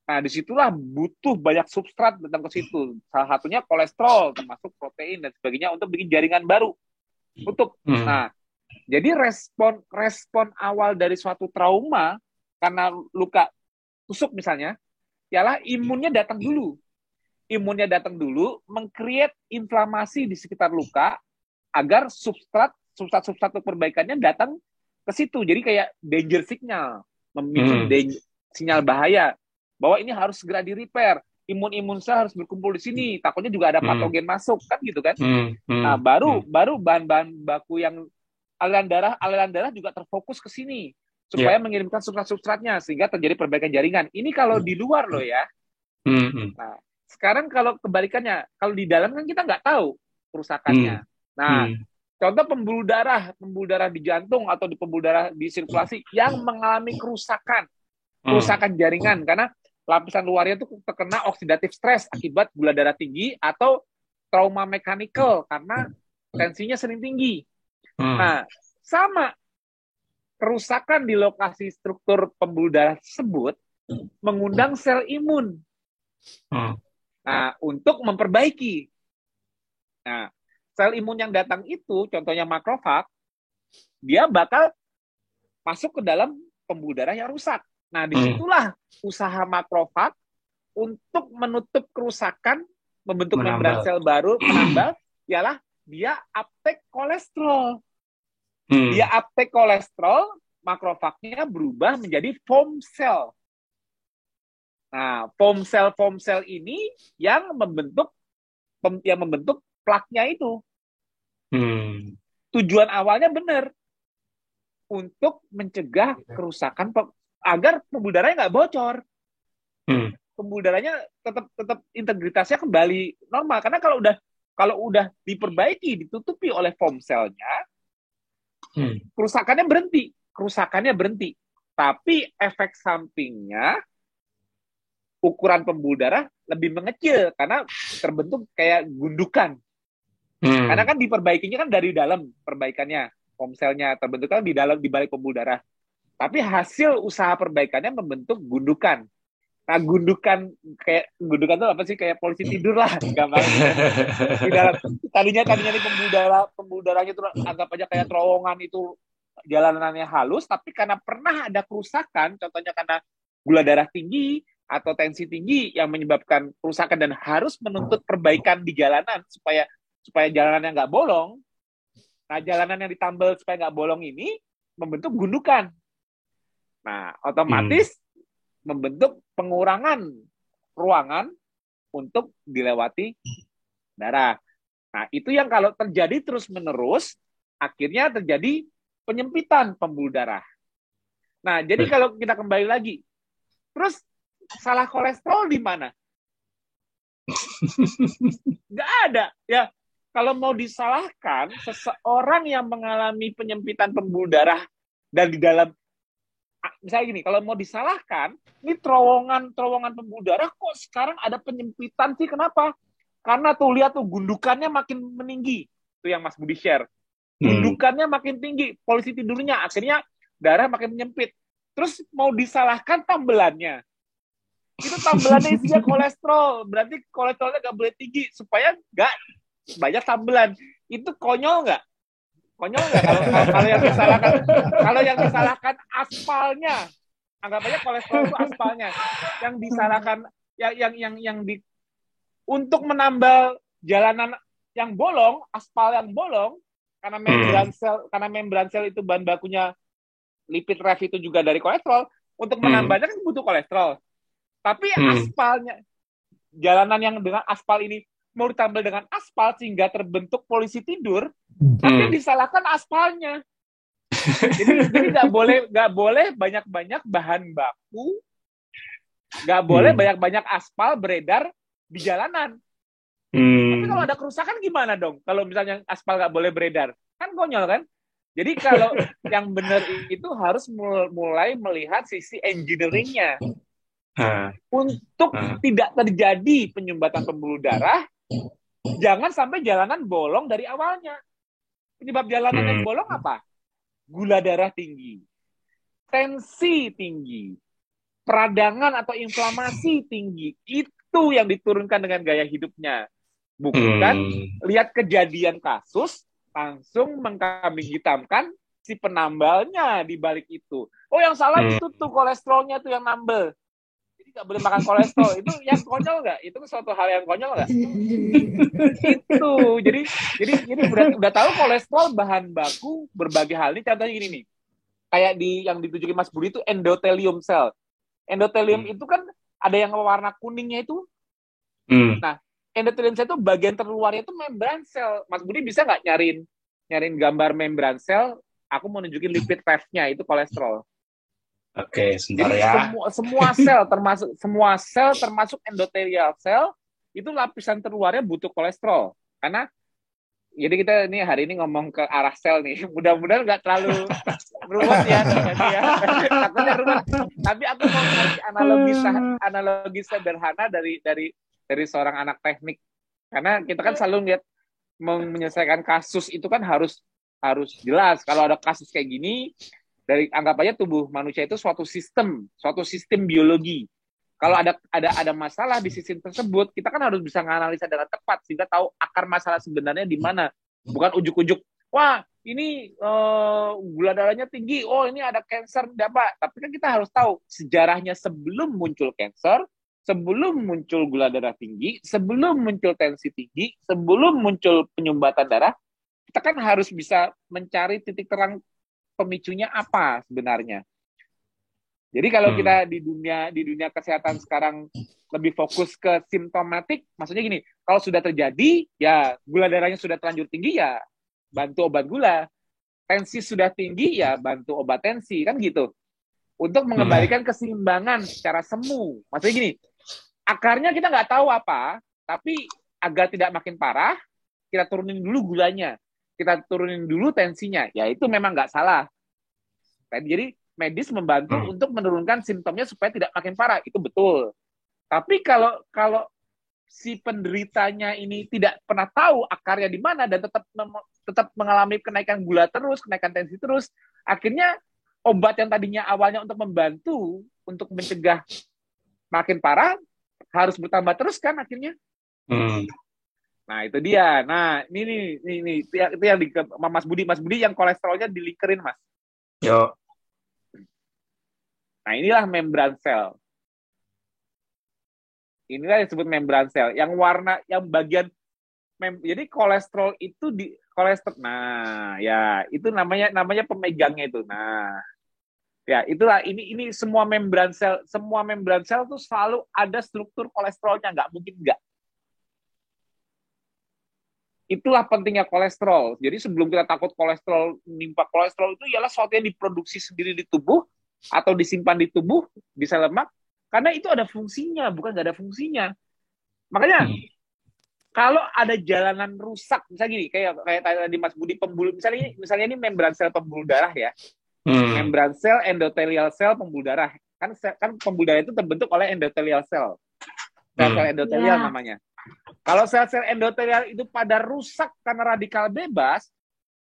Nah, disitulah butuh banyak substrat datang ke situ. Salah satunya kolesterol, termasuk protein dan sebagainya untuk bikin jaringan baru. Nah, jadi respon awal dari suatu trauma karena luka tusuk misalnya, ialah imunnya datang dulu. Imunnya datang dulu, meng-create inflamasi di sekitar luka agar substrat perbaikannya datang ke situ. Jadi kayak danger signal, memicu sinyal bahaya bahwa ini harus segera di-repair. Imun sel harus berkumpul di sini, takutnya juga ada patogen masuk, kan gitu kan? Nah, baru bahan-bahan baku yang aliran darah juga terfokus ke sini supaya mengirimkan substrat-substratnya sehingga terjadi perbaikan jaringan. Ini kalau di luar loh ya. Nah, sekarang kalau kebalikannya, kalau di dalam kan kita nggak tahu kerusakannya. Nah, contoh pembuluh darah di jantung atau di pembuluh darah di sirkulasi yang mengalami kerusakan jaringan karena lapisan luarnya itu terkena oksidatif stres akibat gula darah tinggi atau trauma mekanikal karena tensinya sering tinggi. Nah, sama kerusakan di lokasi struktur pembuluh darah tersebut mengundang sel imun. Nah, untuk memperbaiki. Nah, sel imun yang datang itu, contohnya makrofag, dia bakal masuk ke dalam pembuluh darah yang rusak. Nah, disitulah usaha makrofag untuk menutup kerusakan, membentuk membran sel baru, menambal, ialah dia uptake kolesterol. Dia uptake kolesterol, makrofagnya berubah menjadi foam cell. Nah, foam cell ini yang membentuk plaknya itu. Tujuan awalnya benar, untuk mencegah kerusakan agar pembuluh darahnya nggak bocor. Pembuluh darahnya tetap integritasnya kembali normal. Karena kalau udah diperbaiki, ditutupi oleh foam cell-nya, kerusakannya berhenti. Tapi efek sampingnya, ukuran pembuluh darah lebih mengecil karena terbentuk kayak gundukan. Karena kan diperbaikinya kan dari dalam perbaikannya, foam cell-nya terbentuk kan di balik pembuluh darah. Tapi hasil usaha perbaikannya membentuk gundukan. Nah, gundukan itu apa sih? Kayak polisi tidur lah, gampang. Di dalam tadinya nih pembuluh darahnya itu anggap aja kayak terowongan itu jalanannya halus, tapi karena pernah ada kerusakan, contohnya karena gula darah tinggi atau tensi tinggi yang menyebabkan kerusakan dan harus menuntut perbaikan di jalanan supaya jalanannya nggak bolong. Nah, jalanan yang ditambal supaya nggak bolong ini membentuk gundukan. Nah, otomatis membentuk pengurangan ruangan untuk dilewati darah. Nah, itu yang kalau terjadi terus-menerus, akhirnya terjadi penyempitan pembuluh darah. Nah, jadi kalau kita kembali lagi, terus salah kolesterol di mana? Nggak ada. Ya, kalau mau disalahkan, seseorang yang mengalami penyempitan pembuluh darah dan di dalam, misalnya gini, kalau mau disalahkan, ini terowongan pembuluh darah kok sekarang ada penyempitan sih, kenapa? Karena tuh lihat tuh gundukannya makin meninggi, itu yang Mas Budi share. Gundukannya makin tinggi, polisi tidurnya, akhirnya darah makin menyempit. Terus mau disalahkan tambelannya. Itu tambelannya isinya kolesterol, berarti kolesterolnya nggak boleh tinggi supaya nggak banyak tambelan. Itu konyol nggak? Kalau yang disalahkan aspalnya, anggap aja kolesterol itu aspalnya yang disalahkan, yang untuk menambal jalanan yang bolong, aspal yang bolong, karena membran sel itu bahan bakunya lipid ref itu juga dari kolesterol. Untuk menambahnya kan butuh kolesterol. Tapi aspalnya, jalanan yang dengan aspal ini mau ditambal dengan aspal sehingga terbentuk polisi tidur, tapi yang disalahkan aspalnya. Jadi nggak boleh banyak-banyak bahan baku, nggak boleh banyak-banyak aspal beredar di jalanan. Tapi kalau ada kerusakan gimana dong? Kalau misalnya aspal nggak boleh beredar, kan konyol kan? Jadi kalau yang benar itu harus mulai melihat sisi engineering-nya. Untuk tidak terjadi penyumbatan pembuluh darah, jangan sampai jalanan bolong dari awalnya. Penyebab jalanan yang bolong apa? Gula darah tinggi, tensi tinggi, peradangan atau inflamasi tinggi. Itu yang diturunkan dengan gaya hidupnya. Bukan lihat kejadian kasus, langsung mengkambing hitamkan si penambalnya di balik itu. Oh, yang salah itu tuh kolesterolnya tuh yang nambel. Jadi nggak boleh makan kolesterol. Itu yang konyol nggak? Itu suatu hal yang konyol nggak? Itu. Jadi udah tahu kolesterol bahan baku berbagai hal. Ini contohnya gini nih. Kayak yang ditunjukin Mas Budi itu endothelium cell. Endothelium itu kan ada yang warna kuningnya itu. Nah, endothelium cell itu bagian terluarnya itu membran sel. Mas Budi bisa nggak nyariin gambar membran sel? Aku mau nunjukin lipid ref-nya, itu kolesterol. Oke, sebentar jadi ya. semua sel termasuk endothelial cell itu lapisan terluarnya butuh kolesterol. Karena jadi kita ini hari ini ngomong ke arah sel nih. Mudah-mudahan nggak terlalu ruwet ya. Takutnya ruwet. Tapi aku mau kasih analogi sederhana dari seorang anak teknik. Karena kita kan selalu lihat menyelesaikan kasus itu kan harus jelas. Kalau ada kasus kayak gini, anggap aja tubuh manusia itu suatu sistem biologi. Kalau ada masalah di sistem tersebut, kita kan harus bisa menganalisa dengan tepat sehingga tahu akar masalah sebenarnya di mana. Bukan ujuk-ujuk, wah ini gula darahnya tinggi, oh ini ada cancer, apa. Tapi kan kita harus tahu sejarahnya sebelum muncul cancer, sebelum muncul gula darah tinggi, sebelum muncul tensi tinggi, sebelum muncul penyumbatan darah, kita kan harus bisa mencari titik terang pemicunya apa sebenarnya. Jadi kalau kita di dunia kesehatan sekarang lebih fokus ke simptomatik, maksudnya gini, kalau sudah terjadi, ya gula darahnya sudah terlanjur tinggi, ya bantu obat gula. Tensi sudah tinggi, ya bantu obat tensi, kan gitu. Untuk mengembalikan keseimbangan secara semu. Maksudnya gini, akarnya kita nggak tahu apa, tapi agar tidak makin parah, kita turunin dulu gulanya. Kita turunin dulu tensinya, ya itu memang nggak salah. Jadi medis membantu untuk menurunkan simptomnya supaya tidak makin parah, itu betul. Tapi kalau si penderitanya ini tidak pernah tahu akarnya di mana dan tetap mengalami kenaikan gula terus, kenaikan tensi terus, akhirnya obat yang tadinya awalnya untuk membantu untuk mencegah makin parah harus bertambah terus kan akhirnya. Nah, itu dia. Nah, ini itu yang di Mas Budi yang kolesterolnya dilingkerin, Mas. Yo. Nah, inilah membran sel. Inilah yang disebut membran sel. Yang warna, yang bagian jadi kolesterol itu nah, ya, itu namanya pemegangnya itu. Nah, ya, itulah ini semua membran sel itu selalu ada struktur kolesterolnya, nggak mungkin nggak. Itulah pentingnya kolesterol. Jadi sebelum kita takut menimpa kolesterol itu ialah sesuatu yang diproduksi sendiri di tubuh atau disimpan di tubuh, di sel lemak, karena itu ada fungsinya, bukan nggak ada fungsinya. Makanya kalau ada jalanan rusak, misalnya gini, kayak tadi Mas Budi pembuluh, misalnya ini membran sel pembuluh darah ya, membran sel endothelial sel pembuluh darah, kan pembuluh darah itu terbentuk oleh endothelial sel, sel endotelial namanya. Kalau sel-sel endotelial itu pada rusak karena radikal bebas,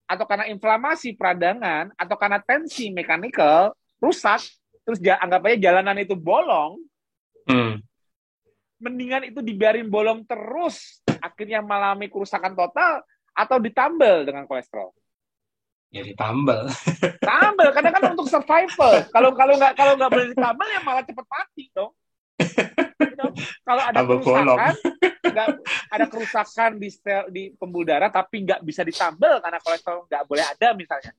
atau karena inflamasi peradangan, atau karena tensi mekanikal, rusak, terus anggap aja jalanan itu bolong, mendingan itu dibiarin bolong terus, akhirnya mengalami kerusakan total, atau ditambal dengan kolesterol. Ya ditambal. Tambal, karena kan untuk survival. Kalau nggak boleh ditambal ya malah cepet mati dong. Kalau ada Tambah bolong. kerusakan, nggak ada kerusakan di pembuluh darah tapi nggak bisa ditambal karena kolesterol nggak boleh ada misalnya,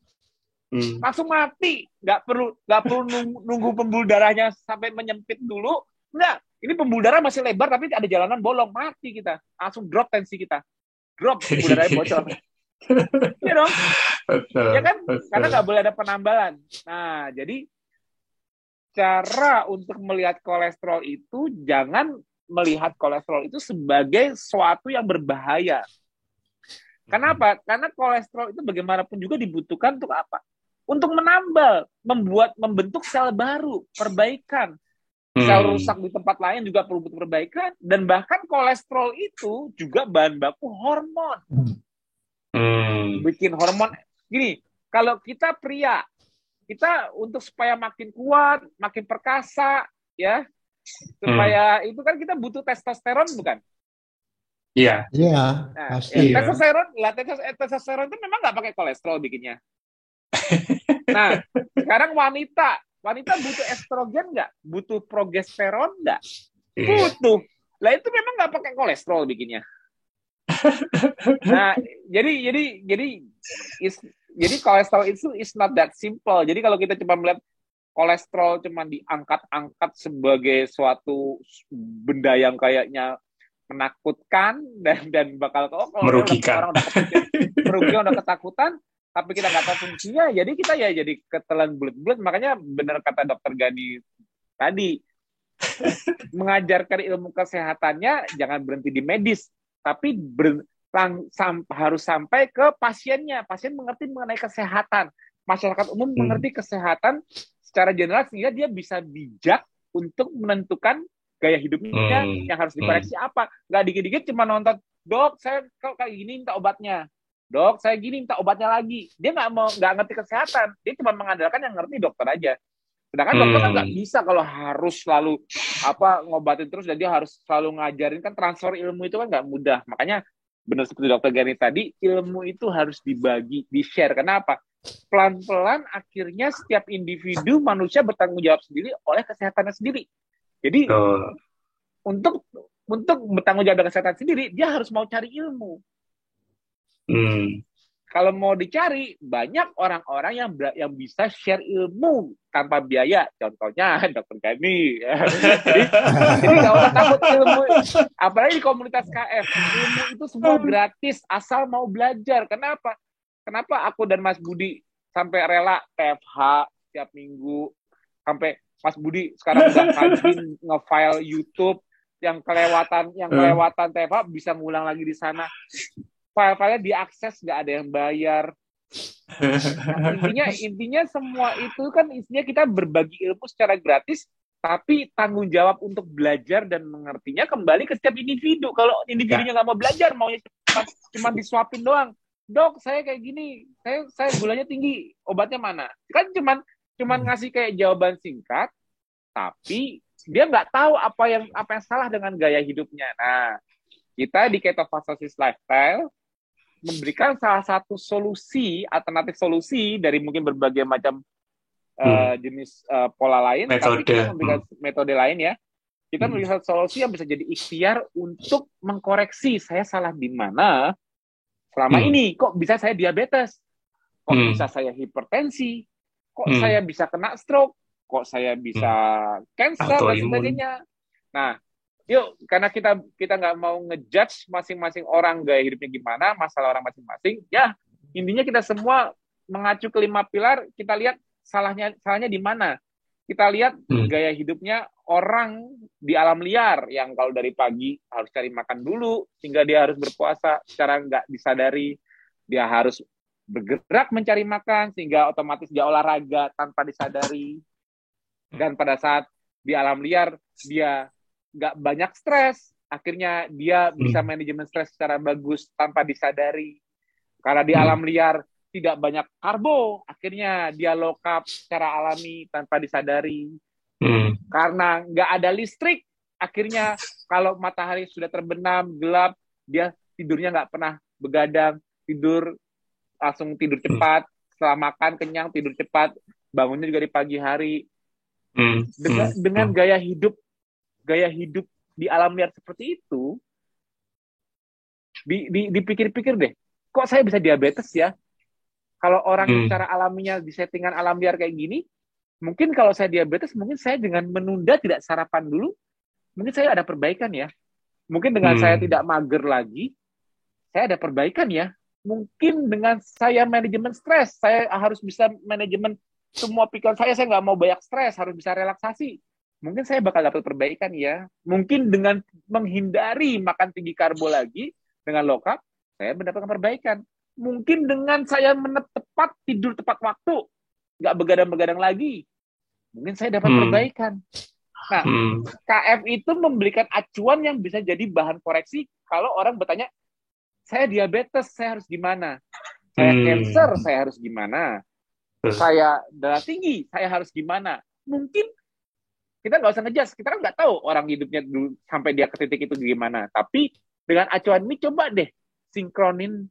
langsung mati. Nggak perlu nunggu pembuluh darahnya sampai menyempit dulu. Nggak, ini pembuluh darah masih lebar tapi ada jalanan bolong, mati kita. Langsung drop tensi kita, drop pembuluh darahnya bocor. Iya dong, Betul, ya kan? betul. Karena nggak boleh ada penambalan. Nah, jadi cara untuk melihat kolesterol itu jangan melihat kolesterol itu sebagai sesuatu yang berbahaya. Kenapa? Karena kolesterol itu bagaimanapun juga dibutuhkan untuk apa? Untuk menambal, membentuk sel baru, perbaikan. Sel rusak di tempat lain juga perlu perbaikan. Dan bahkan kolesterol itu juga bahan baku hormon. Bikin hormon. Gini, kalau kita pria, kita untuk supaya makin kuat, makin perkasa, ya, supaya itu kan kita butuh testosteron, bukan? Iya. Iya, Nah, pasti. testosteron itu memang nggak pakai kolesterol bikinnya. Nah, sekarang wanita butuh estrogen nggak? Butuh progesteron nggak? Butuh. Lah itu memang nggak pakai kolesterol bikinnya. Nah, jadi kolesterol itu is not that simple. Jadi kalau kita cuma melihat kolesterol cuma diangkat-angkat sebagai suatu benda yang kayaknya menakutkan dan bakal merugikan. Orang udah ketakutan, tapi kita nggak tahu fungsinya. Jadi kita ya jadi ketelan bulat-bulat. Makanya benar kata Dokter Gani tadi, mengajarkan ilmu kesehatannya jangan berhenti di medis, tapi harus sampai ke pasiennya. Pasien mengerti mengenai kesehatan. Masyarakat umum mengerti kesehatan secara general sehingga dia bisa bijak untuk menentukan gaya hidupnya yang harus dikoreksi apa. Nggak dikit-dikit cuma nonton, dok saya kalau kayak gini minta obatnya, dok saya gini minta obatnya lagi. Dia nggak ngerti kesehatan, dia cuma mengandalkan yang ngerti dokter aja. Sedangkan dokter kan nggak bisa kalau harus selalu ngobatin terus dan dia harus selalu ngajarin, kan transfer ilmu itu kan nggak mudah. Makanya benar seperti Dokter Gani tadi, ilmu itu harus dibagi, di-share. Kenapa? Pelan-pelan akhirnya setiap individu manusia bertanggung jawab sendiri oleh kesehatannya sendiri. Jadi untuk bertanggung jawab dengan kesehatan sendiri, dia harus mau cari ilmu. Kalau mau dicari, banyak orang-orang yang bisa share ilmu tanpa biaya. Contohnya Dokter Gani. Jadi nggak usah takut ilmu. Apalagi di komunitas KF, ilmu itu semua gratis asal mau belajar. Kenapa? Kenapa aku dan Mas Budi sampai rela TFH tiap minggu, sampai Mas Budi sekarang udah rajin nge-file YouTube yang kelewatan TFH bisa ngulang lagi di sana. File-filenya diakses, nggak ada yang bayar. Nah, intinya semua itu kan isinya kita berbagi ilmu secara gratis, tapi tanggung jawab untuk belajar dan mengertinya kembali ke setiap individu. Kalau individunya nggak mau belajar, maunya cuma disuapin doang. Dok, saya kayak gini, saya gulanya tinggi, obatnya mana? Kan cuman ngasih kayak jawaban singkat, tapi dia nggak tahu apa yang salah dengan gaya hidupnya. Nah, kita di Ketofastosis Lifestyle memberikan salah satu alternatif solusi dari mungkin berbagai macam jenis pola lain, tapi kita memberikan metode lain ya. Kita memberikan solusi yang bisa jadi ikhtiar untuk mengkoreksi saya salah di mana selama ini. Kok bisa saya diabetes? Kok bisa saya hipertensi? Kok saya bisa kena stroke? Kok saya bisa cancer dan sebagainya? Nah, yuk, karena kita nggak mau ngejudge masing-masing orang gaya hidupnya gimana, masalah orang masing-masing, ya intinya kita semua mengacu ke 5 pilar, kita lihat salahnya di mana. Kita lihat gaya hidupnya orang di alam liar, yang kalau dari pagi harus cari makan dulu, sehingga dia harus berpuasa secara nggak disadari, dia harus bergerak mencari makan, sehingga otomatis dia olahraga tanpa disadari. Dan pada saat di alam liar, dia nggak banyak stres, akhirnya dia bisa manajemen stres secara bagus tanpa disadari. Karena di alam liar tidak banyak karbo, akhirnya dia low carb secara alami tanpa disadari. Karena nggak ada listrik, akhirnya kalau matahari sudah terbenam, gelap, dia tidurnya nggak pernah begadang, langsung tidur cepat, setelah makan kenyang tidur cepat, bangunnya juga di pagi hari. Dengan gaya hidup di alam liar seperti itu, dipikir-pikir deh, kok saya bisa diabetes ya? Kalau orang yang secara alaminya di settingan alam liar kayak gini, mungkin kalau saya diabetes, mungkin saya dengan menunda tidak sarapan dulu, mungkin saya ada perbaikan ya. Mungkin dengan saya tidak mager lagi, saya ada perbaikan ya. Mungkin dengan saya manajemen stres, saya harus bisa manajemen semua pikiran saya nggak mau banyak stres, harus bisa relaksasi. Mungkin saya bakal dapat perbaikan ya. Mungkin dengan menghindari makan tinggi karbo lagi, dengan low carb, saya mendapatkan perbaikan. Mungkin dengan saya tepat tidur tepat waktu, nggak begadang-begadang lagi, mungkin saya dapat perbaikan. Nah, KF itu memberikan acuan yang bisa jadi bahan koreksi kalau orang bertanya, saya diabetes, saya harus gimana? Saya cancer, saya harus gimana? Saya darah tinggi, saya harus gimana? Mungkin kita nggak usah ngejudge, kita kan nggak tahu orang hidupnya dulu sampai dia ke titik itu gimana. Tapi dengan acuan ini coba deh sinkronin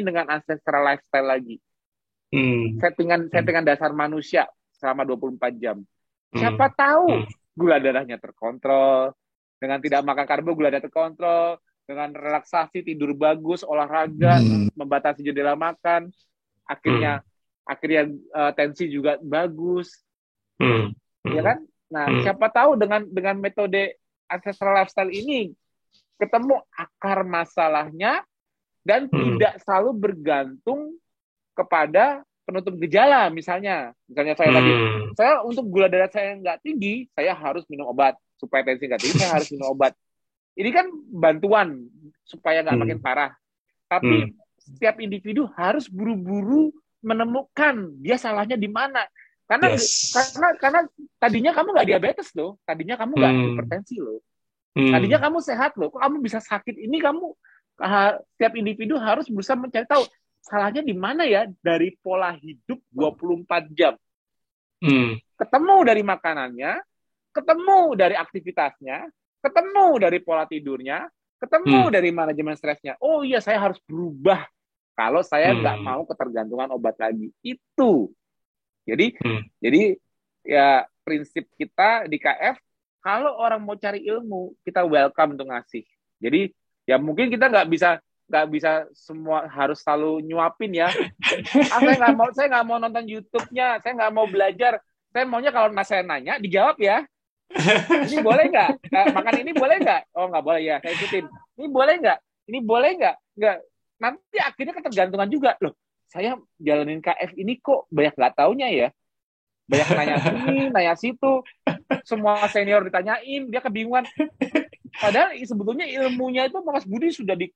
dengan ancestral lifestyle lagi. Settingan dasar manusia selama 24 jam. Siapa tahu gula darahnya terkontrol, dengan tidak makan karbo gula darah terkontrol, dengan relaksasi, tidur bagus, olahraga, membatasi jendela makan, akhirnya tensi juga bagus. Ya kan? Nah, siapa tahu dengan metode ancestral lifestyle ini ketemu akar masalahnya dan tidak selalu bergantung kepada penutup gejala. Misalnya saya untuk gula darah saya nggak tinggi, saya harus minum obat. Supaya tensi nggak tinggi, saya harus minum obat. Ini kan bantuan supaya nggak makin parah. Tapi setiap individu harus buru-buru menemukan dia salahnya di mana. Karena tadinya kamu nggak diabetes loh, tadinya kamu nggak hipertensi loh, tadinya kamu sehat loh. Kok kamu bisa sakit? Ini setiap individu harus berusaha mencari tahu salahnya di mana ya dari pola hidup 24 jam. Ketemu dari makanannya, ketemu dari aktivitasnya, ketemu dari pola tidurnya, ketemu dari manajemen stresnya. Oh iya, saya harus berubah kalau saya nggak mau ketergantungan obat lagi. Itu. Jadi ya prinsip kita di KF, kalau orang mau cari ilmu, kita welcome untuk ngasih. Jadi ya mungkin kita nggak bisa semua harus selalu nyuapin ya. Saya nggak mau nonton YouTube-nya, saya nggak mau belajar. Saya maunya kalau saya nanya dijawab ya. Ini boleh nggak? Makan ini boleh nggak? Oh nggak boleh ya, saya ikutin. Ini boleh nggak? Ini boleh nggak? Nggak. Nanti akhirnya ketergantungan juga loh. Saya jalanin KF ini kok banyak nggak taunya ya. Banyak nanya sini, nanya situ. Semua senior ditanyain, dia kebingungan. Padahal sebetulnya ilmunya itu Mas Budi udah di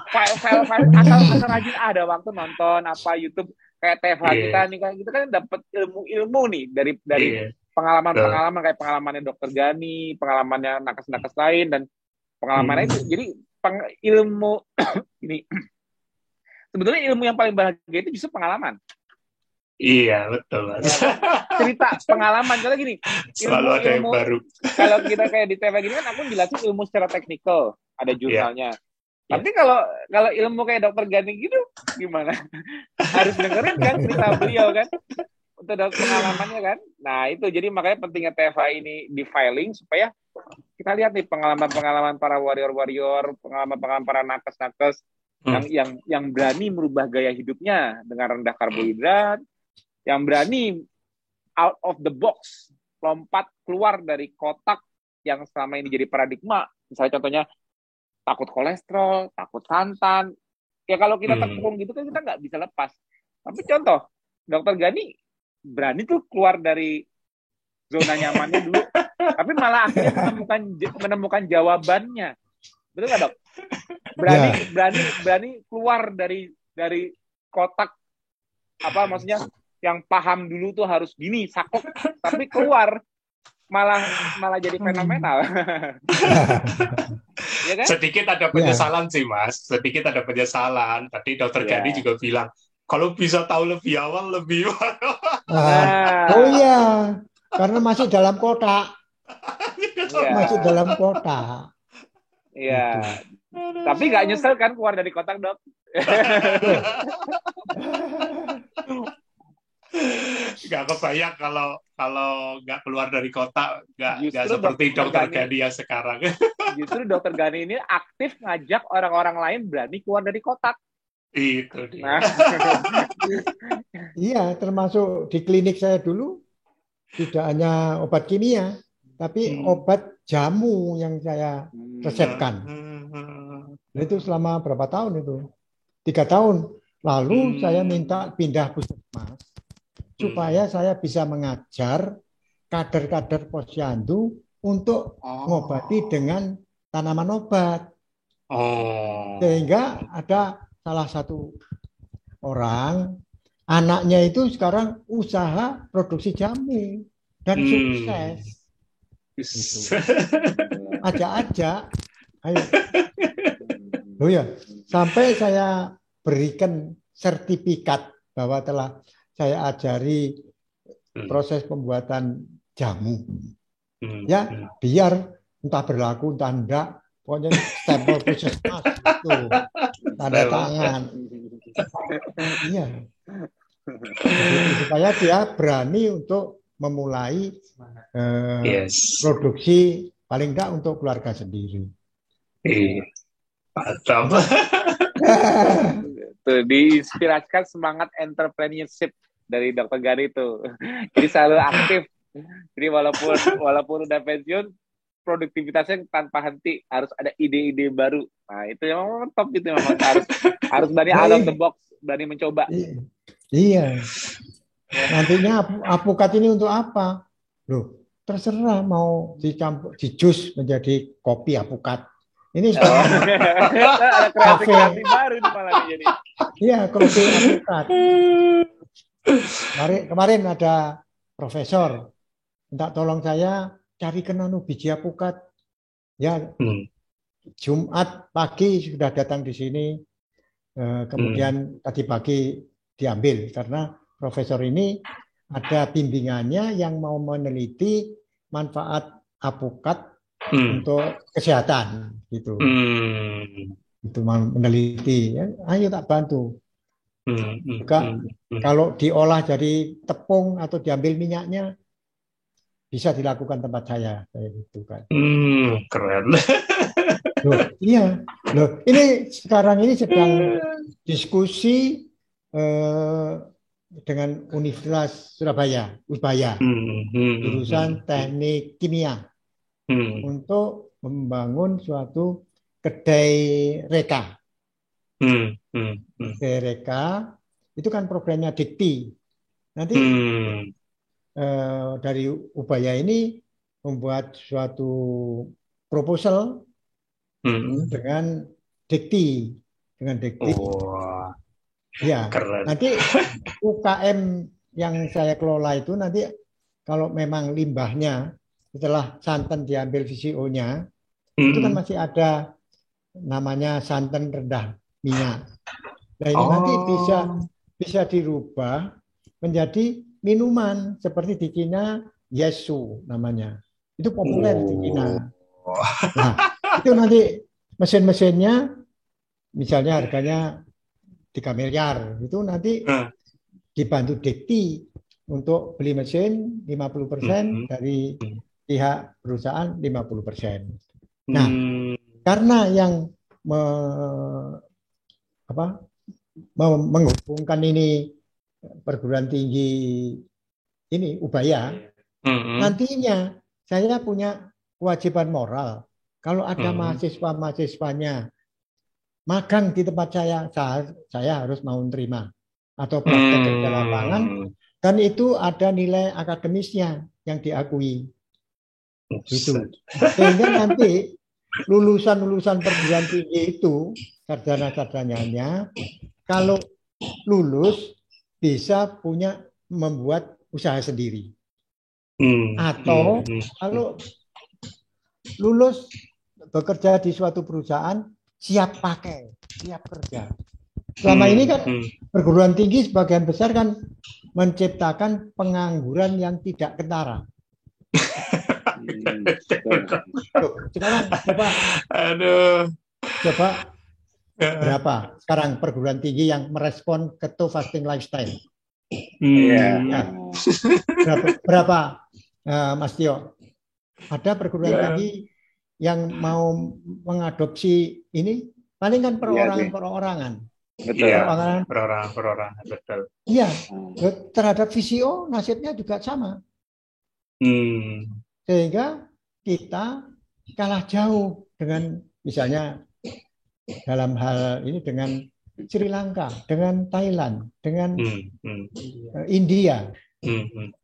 file asal rajin ada waktu nonton apa YouTube kayak TFH kita nih kan kita kan dapat ilmu nih dari pengalaman kayak pengalamannya Dokter Gani, pengalamannya nakes-nakes lain dan pengalamannya itu. Jadi ilmu ini sebetulnya ilmu yang paling bahagia itu justru pengalaman. Iya, betul, Mas. Cerita pengalaman. Karena gini, selalu ada yang baru. Kalau kita kayak di TV gini kan aku jelasin ilmu secara teknikal, ada jurnalnya. Tapi kalau ilmu kayak Dokter Gani gitu, gimana? Harus dengerin kan cerita beliau kan? Untuk pengalamannya kan? Nah itu, jadi makanya pentingnya TFA ini di filing, supaya kita lihat nih pengalaman-pengalaman para warrior-warrior, pengalaman-pengalaman para nakes-nakes, yang berani merubah gaya hidupnya dengan rendah karbohidrat, yang berani out of the box, lompat keluar dari kotak yang selama ini jadi paradigma. Misalnya contohnya takut kolesterol, takut santan. Ya kalau kita tekung gitu kan kita nggak bisa lepas. Tapi contoh, Dokter Gani berani tuh keluar dari zona nyamannya dulu, tapi malah akhirnya menemukan jawabannya. Betul nggak, Dok? Berani keluar dari kotak, apa maksudnya, yang paham dulu tuh harus gini, saklek, tapi keluar malah jadi fenomenal. Ya kan? Sedikit ada penyesalan sih, Mas. Sedikit ada penyesalan. Tadi Dokter Gani juga bilang, kalau bisa tahu lebih awal, lebih Oh iya, karena masih dalam kotak. Masih dalam kotak. Iya. Tapi nggak nyesel kan keluar dari kotak, Dok? Nggak kebayang kalau nggak keluar dari kota, nggak Justru seperti Dokter Gani- Gani yang sekarang. Justru Dokter Gani ini aktif ngajak orang-orang lain berani keluar dari kotak. Itu dia. Nah, Iya, termasuk di klinik saya dulu tidak hanya obat kimia, tapi obat jamu yang saya resepkan. Nah, itu selama berapa tahun itu? 3 tahun. Lalu saya minta pindah puskesmas supaya saya bisa mengajar kader-kader posyandu untuk mengobati dengan tanaman obat. Sehingga ada salah satu orang, anaknya itu sekarang usaha produksi jamu dan sukses. Gitu. Ajak-ajak, ayo. Loh ya, sampai saya berikan sertifikat bahwa telah saya ajari proses pembuatan jamu. Ya, biar entah berlaku entah enggak, pokoknya stempel puskesmas itu, tanda tangan. Iya. Supaya dia berani untuk memulai produksi paling enggak untuk keluarga sendiri. Mantap. Tuh, diinspirasikan semangat entrepreneurship dari Dokter Gani itu. Jadi selalu aktif. Jadi walaupun udah pensiun, produktivitasnya tanpa henti, harus ada ide-ide baru. Nah, itu memang top, itu memang harus berani out of the box, berani mencoba. Iya. Nantinya apukat ini untuk apa? Loh, terserah mau dicampur di jus menjadi kopi apukat. Ini ada kreasi baru di malah jadi. Iya, kopi apukat. Kemarin ada profesor minta tolong saya carikan biji apukat. Ya, Jumat pagi sudah datang di sini. Kemudian tadi pagi diambil karena profesor ini ada bimbingannya yang mau meneliti manfaat apukat untuk kesehatan gitu. Itu meneliti. Ya, ayo tak bantu. Juga kalau diolah jadi tepung atau diambil minyaknya bisa dilakukan tempat saya kayak gitu kan. Keren. Loh, iya. Loh, ini sekarang ini sedang diskusi dengan Universitas Surabaya, Ubaya, jurusan teknik kimia, untuk membangun suatu kedai reka. Kedai reka itu kan programnya Dikti. Nanti dari Ubaya ini membuat suatu proposal dengan Dikti, ya. Keren. Nanti UKM yang saya kelola itu nanti kalau memang limbahnya setelah santan diambil VCO-nya, itu kan masih ada namanya santan rendah minyak. Nah ini nanti bisa dirubah menjadi minuman seperti di Cina Yesu namanya. Itu populer di Cina. Nah, itu nanti mesin-mesinnya misalnya harganya 3 miliar. Itu nanti dibantu Dikti untuk beli mesin 50% dari pihak perusahaan 50%. Nah, karena yang menghubungkan ini perguruan tinggi ini Ubaya, nantinya saya punya kewajiban moral. Kalau ada mahasiswa-mahasiswanya magang di tempat saya harus mau terima atau praktek kerja lapangan, dan itu ada nilai akademisnya yang diakui. Itu. Sehingga nanti lulusan perguruan tinggi itu, sarjana-sarjananya, kalau lulus bisa membuat usaha sendiri. Atau kalau lulus bekerja di suatu perusahaan, siap pakai, siap kerja. Selama ini kan perguruan tinggi sebagian besar kan menciptakan pengangguran yang tidak ketara. Sekarang coba Berapa sekarang perguruan tinggi yang merespon keto fasting lifestyle? Iya. Ya. Berapa Mas Tio? Ada perguruan tinggi yang mau mengadopsi ini? Paling kan perorangan. Betul. Iya, perorangan, betul. Iya, terhadap VCO nasibnya juga sama. Sehingga kita kalah jauh dengan misalnya dalam hal ini dengan Sri Lanka, dengan Thailand, dengan India.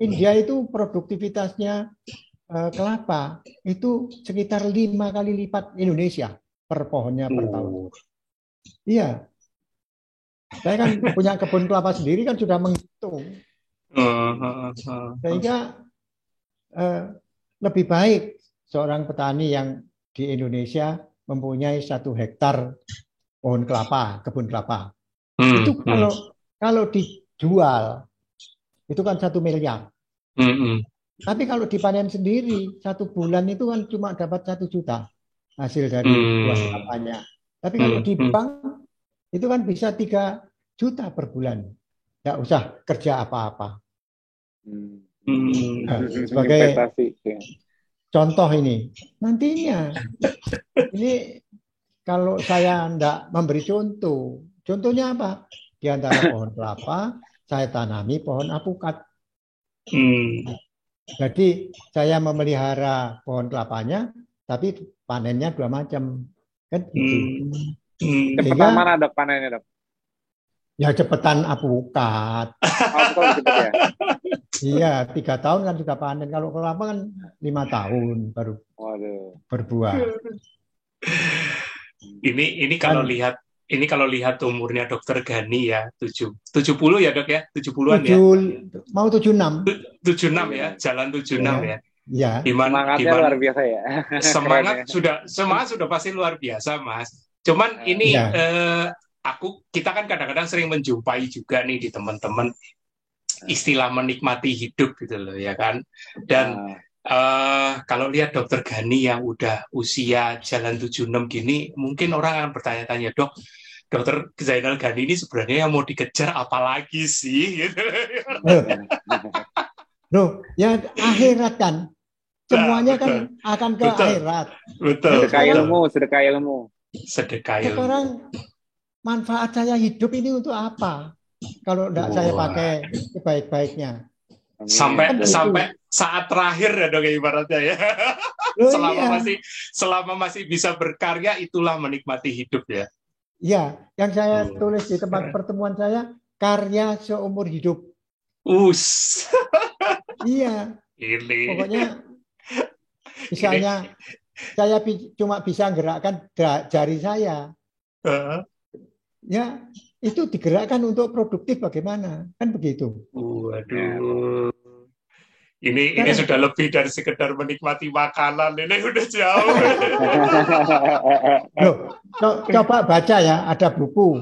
India itu produktivitasnya kelapa itu sekitar 5 kali lipat Indonesia per pohonnya per tahun. Iya. Saya kan punya kebun kelapa sendiri kan sudah menghitung. Sehingga lebih baik seorang petani yang di Indonesia mempunyai 1 hektar pohon kelapa, kebun kelapa. Itu kalau dijual itu kan 1 miliar. Tapi kalau dipanen sendiri 1 bulan itu kan cuma dapat 1 juta hasil dari buah kelapanya. Tapi kalau di bank itu kan bisa 3 juta per bulan. Nggak usah kerja apa-apa. Sebagai contoh ini, nantinya ini kalau saya tidak memberi contoh, contohnya apa? Di antara pohon kelapa, saya tanami pohon apukat. Jadi saya memelihara pohon kelapanya, tapi panennya 2 macam. Kan gitu. Cepetan mana Dok panennya Dok? Ya cepetan apukat. Cepet ya? Iya, 3 tahun kan sudah panen. Kalau kelapa kan 5 tahun baru berbuah. Ini kalau lihat umurnya Dokter Gani ya 70 ya Dok ya, 70-an ya. Mau 76. 76 ya, jalan 76 ya. Iya. Semangatnya luar biasa ya. Semangat sudah pasti luar biasa, Mas. Cuman ini kita kan kadang-kadang sering menjumpai juga nih di teman-teman istilah menikmati hidup gitu loh ya kan. Dan kalau lihat Dokter Gani yang udah usia jalan 76 gini, mungkin orang akan bertanya-tanya, Dokter Zainal Gani ini sebenarnya yang mau dikejar apalagi sih? Gitu. Loh, ya akhirat kan. Semuanya kan akan ke akhirat. Betul. Sedekah ilmu. Sekarang manfaat saya hidup ini untuk apa? Kalau tidak saya pakai sebaik-baiknya. Sampai saat terakhir ya Dok ibaratnya ya. Selama masih bisa berkarya, itulah menikmati hidup ya. Ya, yang saya tulis di tempat pertemuan saya, karya seumur hidup. Iya. Pokoknya misalnya saya cuma bisa gerakkan jari saya. Ya, itu digerakkan untuk produktif bagaimana? Kan begitu. Waduh. Ini sudah lebih dari sekedar menikmati makanan. Ini udah jauh. Loh, coba baca ya, ada buku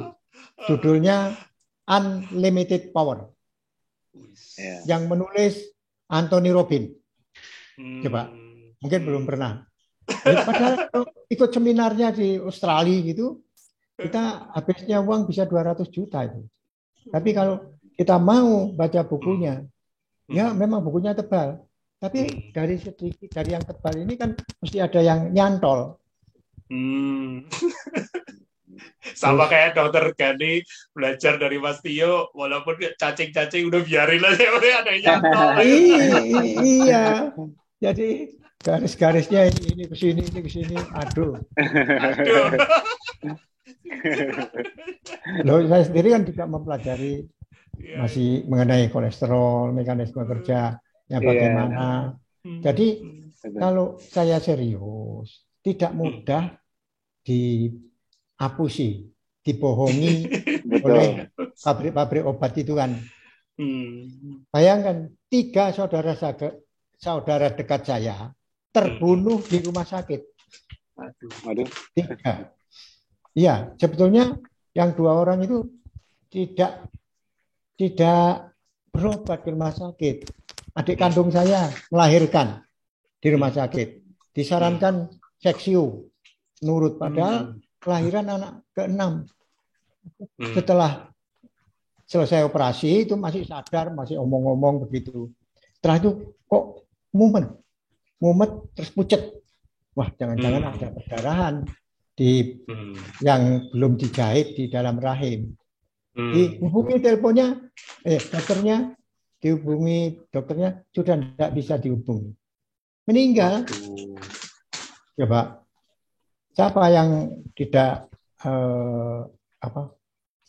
judulnya Unlimited Power. Yang menulis Anthony Robbins. Coba, mungkin belum pernah. Padahal ikut seminarnya di Australia gitu, kita habisnya uang bisa 200 juta itu. Tapi kalau kita mau baca bukunya, ya memang bukunya tebal. Tapi dari yang tebal ini kan mesti ada yang nyantol. Sama kayak Dokter Gani belajar dari Mas Tio, walaupun cacing-cacing udah biarin aja, ada yang nyantol. Iya. Jadi garis-garisnya ini ke sini, ini ke sini. Aduh. Loh, saya sendiri kan juga mempelajari masih mengenai kolesterol, mekanisme kerjanya bagaimana. Jadi kalau saya serius, tidak mudah diapusi, dibohongi oleh pabrik-pabrik obat itu kan. Bayangkan 3 saudara dekat saya terbunuh di rumah sakit. 3. Iya, sebetulnya yang 2 orang itu tidak berobat di rumah sakit. Adik kandung saya melahirkan di rumah sakit. Disarankan seksiu, nurut. Padahal kelahiran anak ke-6. Setelah selesai operasi itu masih sadar, masih omong-omong begitu. Setelah itu kok mumet terus pucet. Wah, jangan-jangan ada perdarahan di yang belum dijahit di dalam rahim. Dihubungi teleponnya, dokternya sudah tidak bisa dihubungi. Meninggal. Coba siapa yang tidak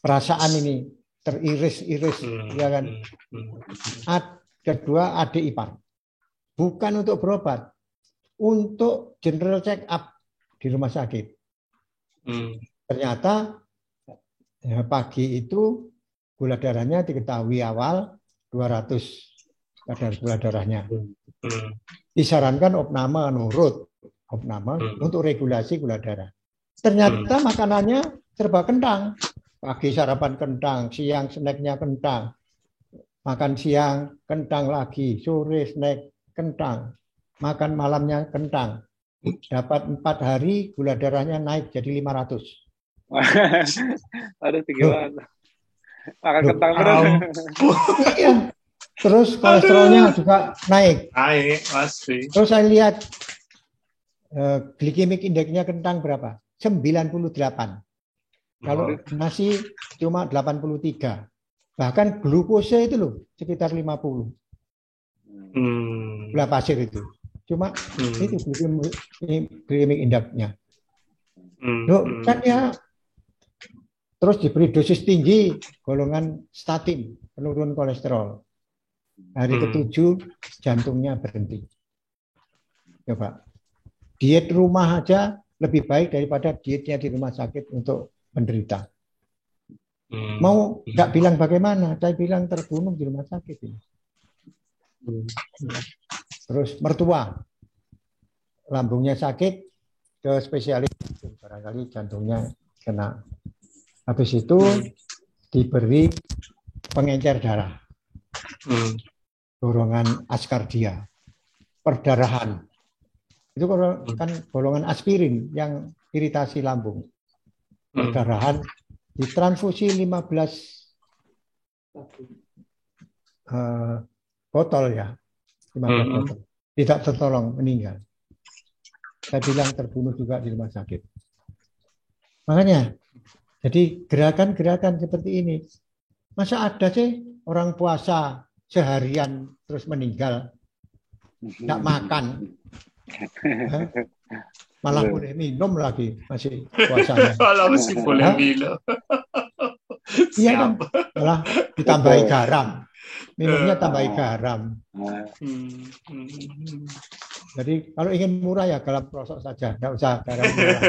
perasaan ini teriris-iris, ya kan? Kedua, adik ipar. Bukan untuk berobat, untuk general check up di rumah sakit. Ternyata pagi itu gula darahnya diketahui awal 200 kadar gula darahnya. Disarankan opname untuk regulasi gula darah. Ternyata makanannya serba kentang. Pagi sarapan kentang, siang snacknya kentang. Makan siang kentang lagi, sore snack kentang. Makan malamnya kentang. Dapat 4 hari gula darahnya naik jadi 500. Aduh, tinggi banget. Makan kentang terus. Iya. Terus kolesterolnya juga naik. Naik, pasti. Terus saya lihat glikemik indeksnya kentang berapa? 98. Kalau nasi cuma 83. Bahkan glukose itu loh sekitar 50. Gula pasir itu. Cuma itu glikemik indeksnya. Loh, kan ya terus diberi dosis tinggi golongan statin, penurun kolesterol. Hari ke-7 jantungnya berhenti. Coba. Diet rumah aja lebih baik daripada dietnya di rumah sakit untuk penderita. Mau nggak bilang bagaimana? Saya bilang terbunuh di rumah sakit ini. Terus mertua, lambungnya sakit, ke spesialis, barangkali jantungnya kena. Habis itu diberi pengencer darah, dorongan askardia, perdarahan. Itu kan golongan aspirin yang iritasi lambung. Perdarahan ditransfusi 15 botol ya. 15 botol. Tidak tertolong, meninggal. Saya bilang terbunuh juga di rumah sakit. Makanya, jadi gerakan-gerakan seperti ini. Masa ada sih orang puasa seharian terus meninggal? Tidak makan. Malah boleh minum lagi masih puasanya. Kalau masih boleh minum. Iya kan, malah ditambahi garam. Minumnya tambahi garam. Jadi kalau ingin murah ya garam prosok saja, tidak usah garam murah.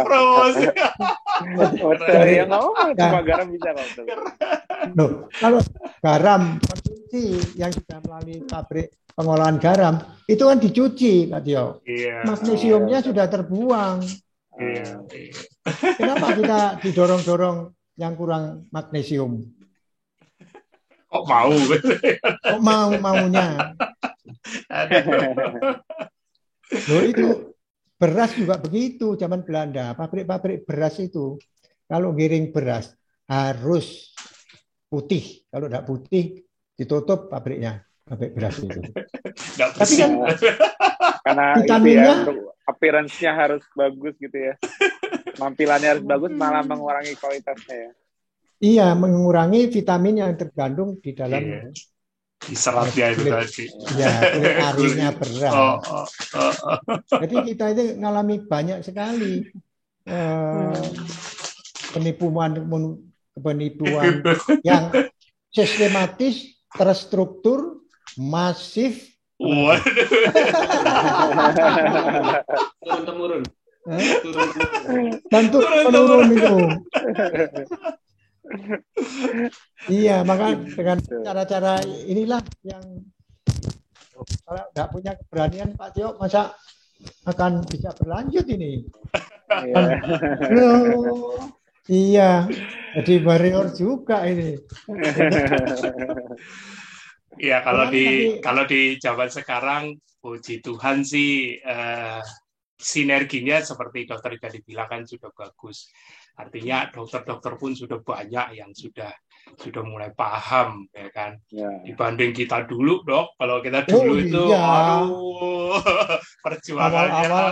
Promosi. Ya cuma garam bisa kok. Loh, kalau garam konsumsi yang sudah melalui pabrik pengolahan garam itu kan dicuci, Pak Tio. Magnesiumnya sudah terbuang. Kenapa kita didorong-dorong yang kurang magnesium? Kok mau? Kok maunya? Loh, itu beras juga begitu zaman Belanda. Pabrik-pabrik beras itu kalau giring beras harus putih. Kalau tidak putih ditutup pabriknya. Pabrik beras itu. Tapi kan karena vitaminnya appearance-nya harus bagus gitu ya. Tampilannya harus bagus malah mengurangi kualitasnya ya. Iya, mengurangi vitamin yang terkandung di dalam di seratnya itu tadi. Iya, kulit arinya beras. Jadi kita itu ngalami banyak sekali penipuan yang sistematis, terstruktur, masif. Turun-temurun. Dan menurun itu. Iya, maka dengan cara-cara inilah yang kalau nggak punya keberanian Pak Tio, masa akan bisa berlanjut ini? Iya, jadi warrior juga ini. Iya, kalau di zaman sekarang, puji Tuhan sih sinerginya seperti dokter Gali bilang kan sudah bagus. Artinya dokter-dokter pun sudah banyak yang sudah mulai paham, ya kan. Ya. Dibanding kita dulu, Dok. Kalau kita dulu itu, iya. aduh, perjuangannya. Awal-awal,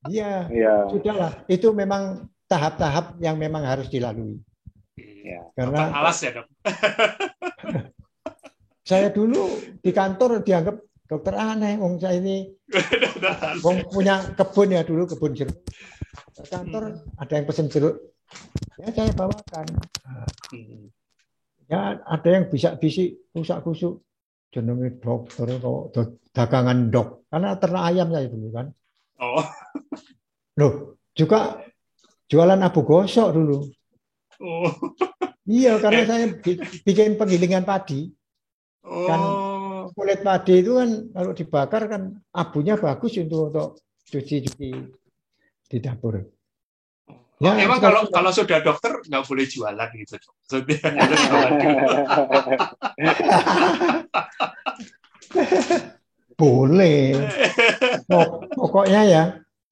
iya, sudahlah. Itu memang tahap-tahap yang memang harus dilalui. Iya. Karena alas ya, Dok. Saya dulu di kantor dianggap dokter aneh, wong saya ini wong punya kebun ya dulu, kebun jeruk. Ke kantor ada yang pesen jeruk, ya saya bawakan. Ya ada yang bisik-bisik, rusak-kusuk, jenenge dokter kok dagangan dok, karena ternak ayam saya dulu kan. Oh. Loh, juga jualan abu gosok dulu. Oh. Iya, karena saya bikin penggilingan padi. Kan kulit padi itu kan kalau dibakar kan abunya bagus untuk cuci-cuci di dapur. Ya, emang kalau sudah dokter nggak boleh jualan gitu, Dok. Boleh. Pokoknya ya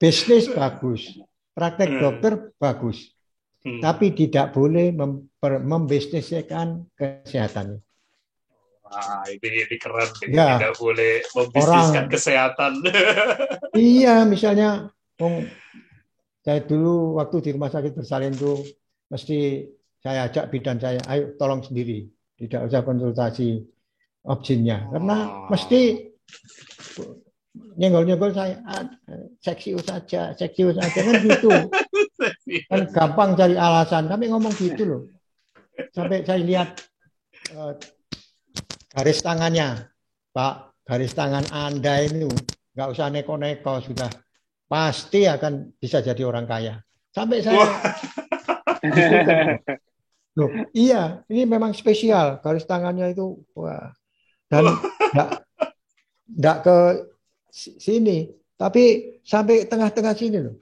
bisnis bagus, praktek dokter bagus, tapi tidak boleh membisniskan kesehatannya. Wah, ini keren. Ya. Tidak boleh membisniskan kesehatan. Iya, misalnya saya dulu waktu di rumah sakit bersalin itu mesti saya ajak bidan saya, ayo tolong sendiri, tidak usah konsultasi objinnya, karena mesti nyenggol-nyenggol saya, seksi saja kan gitu, kan gampang cari alasan, tapi ngomong gitu loh, sampai saya lihat garis tangannya, Pak, garis tangan Anda ini nggak usah neko-neko, sudah pasti akan bisa jadi orang kaya. Sampai saya, loh, iya, ini memang spesial garis tangannya itu, wah, dan nggak ke sini, tapi sampai tengah-tengah sini loh.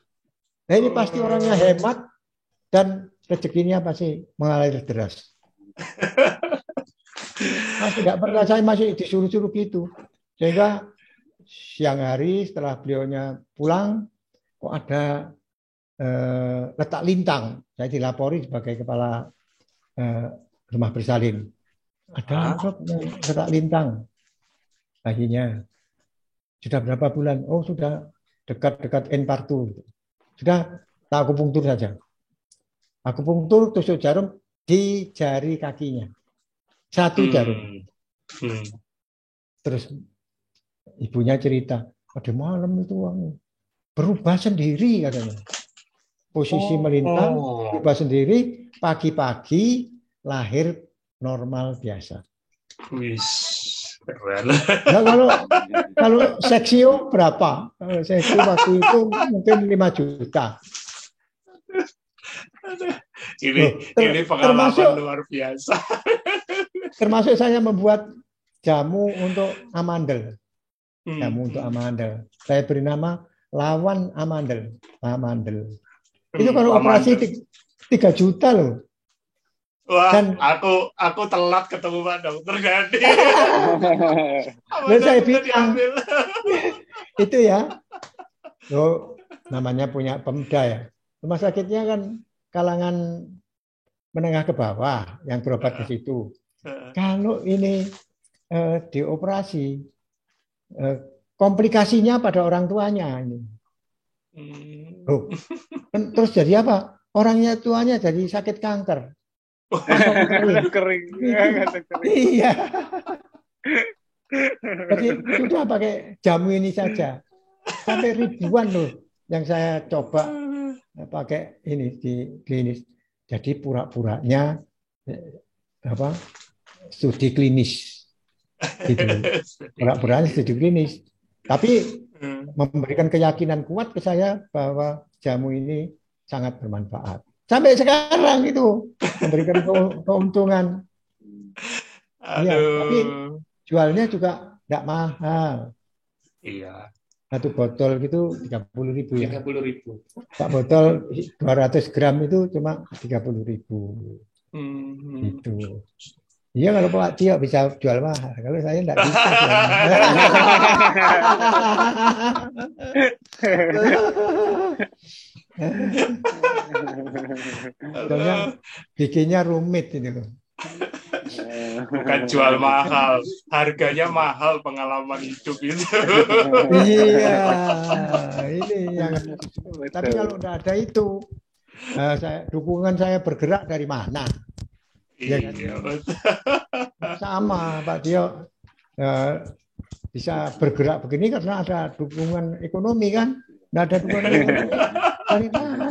Nah, ini pasti orangnya hemat dan rezekinya pasti mengalir deras. Masih nggak pernah saya masih disuruh-suruh gitu, sehingga siang hari setelah beliaunya pulang, kok ada letak lintang. Saya dilapori sebagai kepala rumah bersalin. Ada letak lintang bayinya. Sudah berapa bulan? Oh sudah dekat-dekat infartu. Sudah tak akupunktur saja. Akupunktur tusuk jarum di jari kakinya. 1 jarum. Terus ibunya cerita, pada malam itu berubah sendiri katanya. Posisi melintang, berubah sendiri, pagi-pagi lahir normal biasa. Wis, keren. Nah, kalau seksio berapa? Kalau seksio waktu itu mungkin 5 juta. Ini pengalaman luar biasa. Termasuk saya membuat jamu untuk amandel. Saya beri nama lawan amandel. Itu kalau operasi 3 juta loh. Wah, dan aku telat ketemu Pak Dokter Gadi. Saya bilang itu ya. Loh, namanya punya Pemda ya. Rumah sakitnya kan kalangan menengah ke bawah yang berobat ke situ. Kalau ini dioperasi, komplikasinya pada orang tuanya ini. Loh, terus jadi apa? Orangnya tuanya jadi sakit kanker. Kering. Iya. Jadi sudah pakai jamu ini saja. Sampai ribuan loh yang saya coba pakai ini di klinis. Jadi pura-puranya studi klinis. Gitu. Pura-puranya studi klinis. Tapi memberikan keyakinan kuat ke saya bahwa jamu ini sangat bermanfaat. Sampai sekarang itu memberikan keuntungan. Ya, tapi jualnya juga tidak mahal. Iya. 1 botol gitu 30.000 ya. 30.000. Pak botol 200 gram itu cuma 30.000. Gitu. Iya kalau Pak Tio bisa jual mahal. Kalau saya tidak bisa. Soalnya bikinnya rumit ini loh. Bukan jual mahal, harganya mahal pengalaman hidup itu. Iya, ini yang. Tapi kalau udah ada itu, dukungan saya bergerak dari mana? Ya kan? Iya, betul. Sama Pak Tio bisa bergerak begini karena ada dukungan ekonomi kan? Nggak ada dukungan ekonomi dari mana?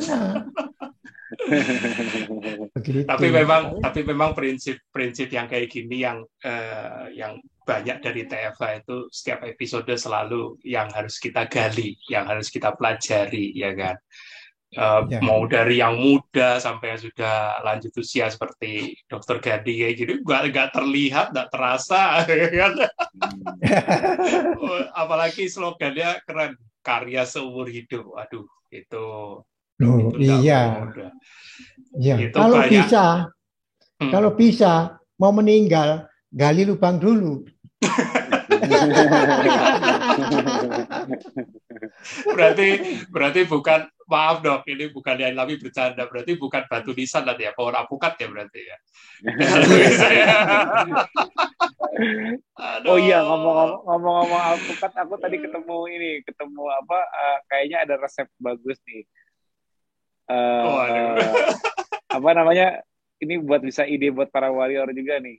Begitu. Tapi memang prinsip yang kayak gini yang banyak dari TFA itu setiap episode selalu yang harus kita gali, yang harus kita pelajari, ya kan. Ya. Mau dari yang muda sampai yang sudah lanjut usia seperti Dokter Gadi kayak gitu, nggak terlihat, nggak terasa, ya kan. Apalagi slogannya keren, karya seumur hidup. Aduh, itu iya. Ya, itu kalau banyak. Kalau bisa mau meninggal, gali lubang dulu. berarti bukan, maaf dok, ini bukan yang Lami bercanda, berarti bukan batu nisan nanti ya, pohon alpukat ya berarti ya. Oh iya, ngomong-ngomong alpukat, aku tadi ketemu apa? Kayaknya ada resep bagus nih. Apa namanya? Ini bisa ide buat para warrior juga nih.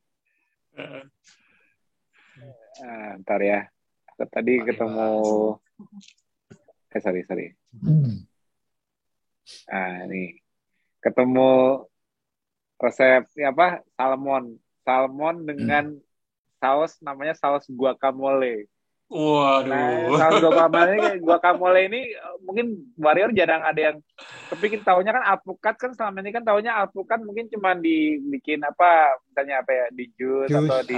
Ntar ya. Aku tadi ketemu. Sorry. Nih. Ketemu resep apa? Salmon dengan saus, namanya saus guacamole. Waduh. Nah, saus guacamole ini mungkin warrior jarang ada yang kepikir. Taunya kan alpukat kan selama ini kan taunya alpukat mungkin cuma dibikin apa, misalnya apa ya, di jus atau di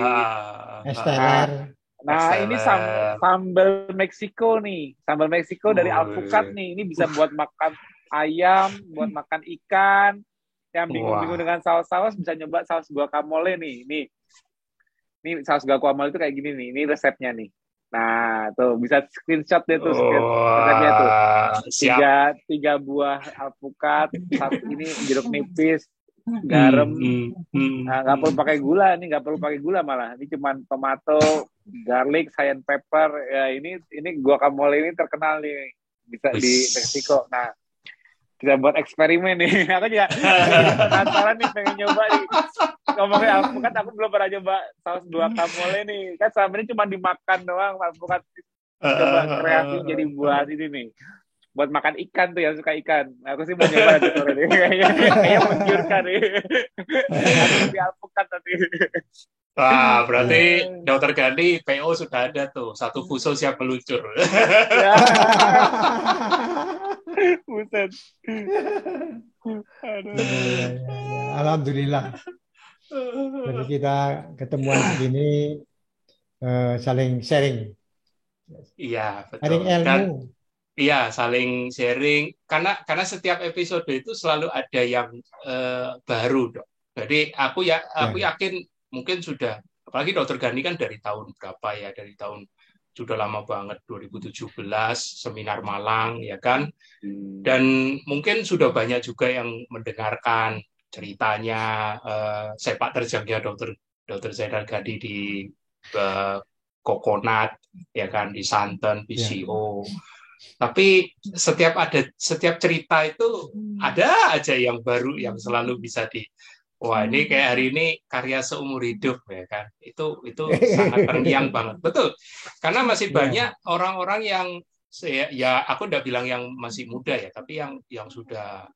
esteller. Nah, ini sambal Meksiko nih. Sambal Meksiko dari alpukat nih. Ini bisa buat makan ayam, buat makan ikan. Yang bingung-bingung dengan saus-saus bisa nyoba saus guacamole nih. Ini saus guacamole itu kayak gini nih. Ini resepnya nih. Nah, tuh bisa screenshot deh tuh resepnya tuh. Tiga buah alpukat, satu ini jeruk nipis, garam. Nah, nggak perlu pakai gula, ini nggak perlu pakai gula malah. Ini cuma tomato, garlic, cayenne pepper. Ya ini guacamole ini terkenal nih, bisa di Meksiko. Nah, kita buat eksperimen nih. Aku juga penasaran nih, pengen nyoba nih. Ngomongin alpukat, aku belum pernah coba saus guacamole nih. Kan selama ini cuma dimakan doang alpukat. Coba kreasi jadi buat ini nih. Buat makan ikan tuh, yang suka ikan. Aku sih mau nyoba nanti sore nih. Kayaknya menggiurkan nih. Di alpukat tadi. Wah, berarti Dokter Gandhi PO sudah ada tuh. Satu fuso siap meluncur. Buset. Alhamdulillah. Jadi kita ketemuan begini saling sharing. Iya, betul. Sharing ilmu. Iya, saling sharing. Karena setiap episode itu selalu ada yang baru, Dok. Jadi aku yakin mungkin sudah, apalagi Dokter Gandhi kan dari tahun berapa ya? Dari tahun sudah lama banget, 2017 seminar Malang, ya kan? Dan mungkin sudah banyak juga yang mendengarkan ceritanya sepak terjangnya Dokter Zainal Gandhi di Coconut, ya kan, di Santen, PCO. Tapi setiap cerita itu ada aja yang baru yang selalu bisa wah ini kayak hari ini karya seumur hidup, ya kan. Itu sangat terngiang banget. Betul. Karena masih banyak orang-orang yang ya aku udah bilang yang masih muda ya, tapi yang sudah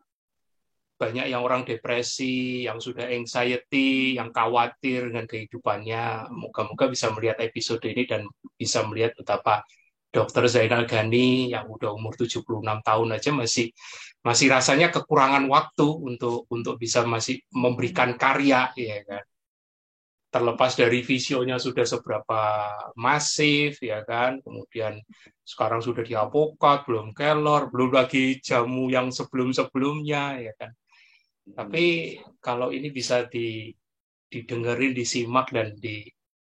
banyak yang orang depresi, yang sudah anxiety, yang khawatir dengan kehidupannya. Moga-moga bisa melihat episode ini dan bisa melihat betapa Dokter Zainal Gandhi yang udah umur 76 tahun aja masih rasanya kekurangan waktu untuk bisa masih memberikan karya, ya kan. Terlepas dari visionya sudah seberapa masif, ya kan. Kemudian sekarang sudah di alpukat, belum kelor, belum lagi jamu yang sebelum-sebelumnya, ya kan. Tapi kalau ini bisa didengerin, disimak dan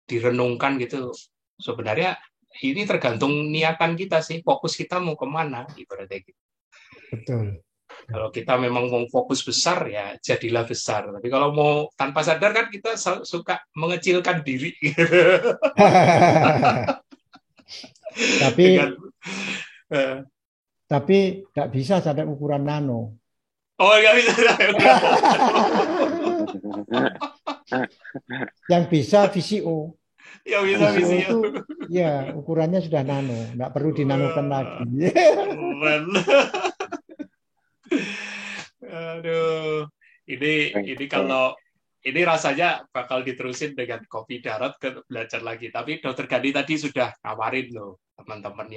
direnungkan gitu, sebenarnya ini tergantung niatan kita sih, fokus kita mau kemana, ibaratnya gitu. Betul. Kalau kita memang mau fokus besar ya jadilah besar. Tapi kalau mau tanpa sadar kan kita suka mengecilkan diri. Tapi Dengan, tapi nggak bisa sampai ukuran nano. oh nggak bisa. Yang bisa VCO. Yang bisa VCO VCO. itu ya ukurannya sudah nano, nggak perlu dinanokan lagi. Keren. Aduh, ini kalau ini rasanya bakal diterusin dengan kopi darat ke belajar lagi. Tapi Dokter Gani tadi sudah nawarin loh teman-teman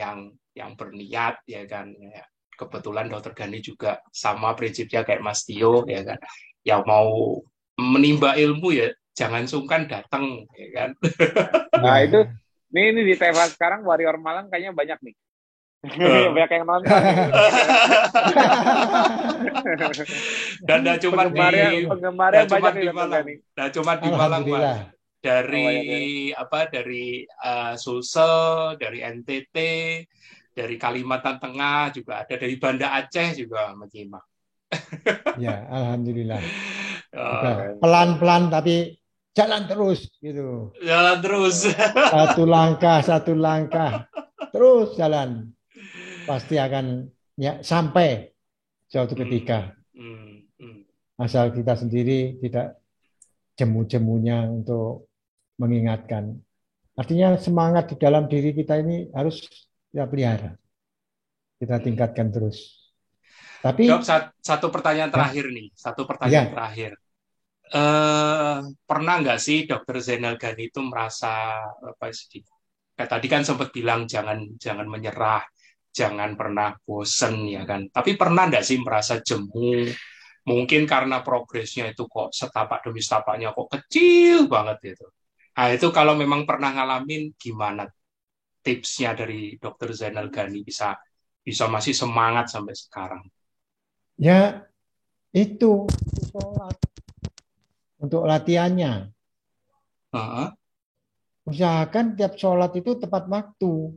yang berniat ya kan. Ya. Kebetulan Dokter Gani juga sama prinsipnya kayak Mas Tio ya kan. Yang mau menimba ilmu ya jangan sungkan datang ya kan. Nah itu ini di TV sekarang Warrior Malang kayaknya banyak nih. Banyak yang nonton. Dan tidak cuma penggemarnya banyak di Malang. Tidak cuma di Malang, Mas. Dari Sulsel, dari NTT, dari Kalimantan Tengah juga ada, dari Banda Aceh juga menyimak. Ya, alhamdulillah. Pelan-pelan tapi jalan terus gitu. Jalan terus. Satu langkah terus jalan. Pasti akan ya sampai suatu ketika. Asal kita sendiri tidak jemu-jemunya untuk mengingatkan. Artinya semangat di dalam diri kita ini harus kita pelihara. Kita tingkatkan terus. Tapi Dok, satu pertanyaan terakhir nih. Terakhir. Pernah nggak sih Dokter Zainal Gani itu merasa apa sih? Kayak tadi kan sempat bilang jangan menyerah, jangan pernah bosen ya kan. Tapi pernah nggak sih merasa jemu? Mungkin karena progresnya itu kok setapak demi setapaknya kok kecil banget gitu. Nah itu kalau memang pernah ngalamin, gimana tipsnya dari Dokter Zainal Gani bisa masih semangat sampai sekarang? Ya itu sholat untuk latihannya. Usahakan tiap sholat itu tepat waktu.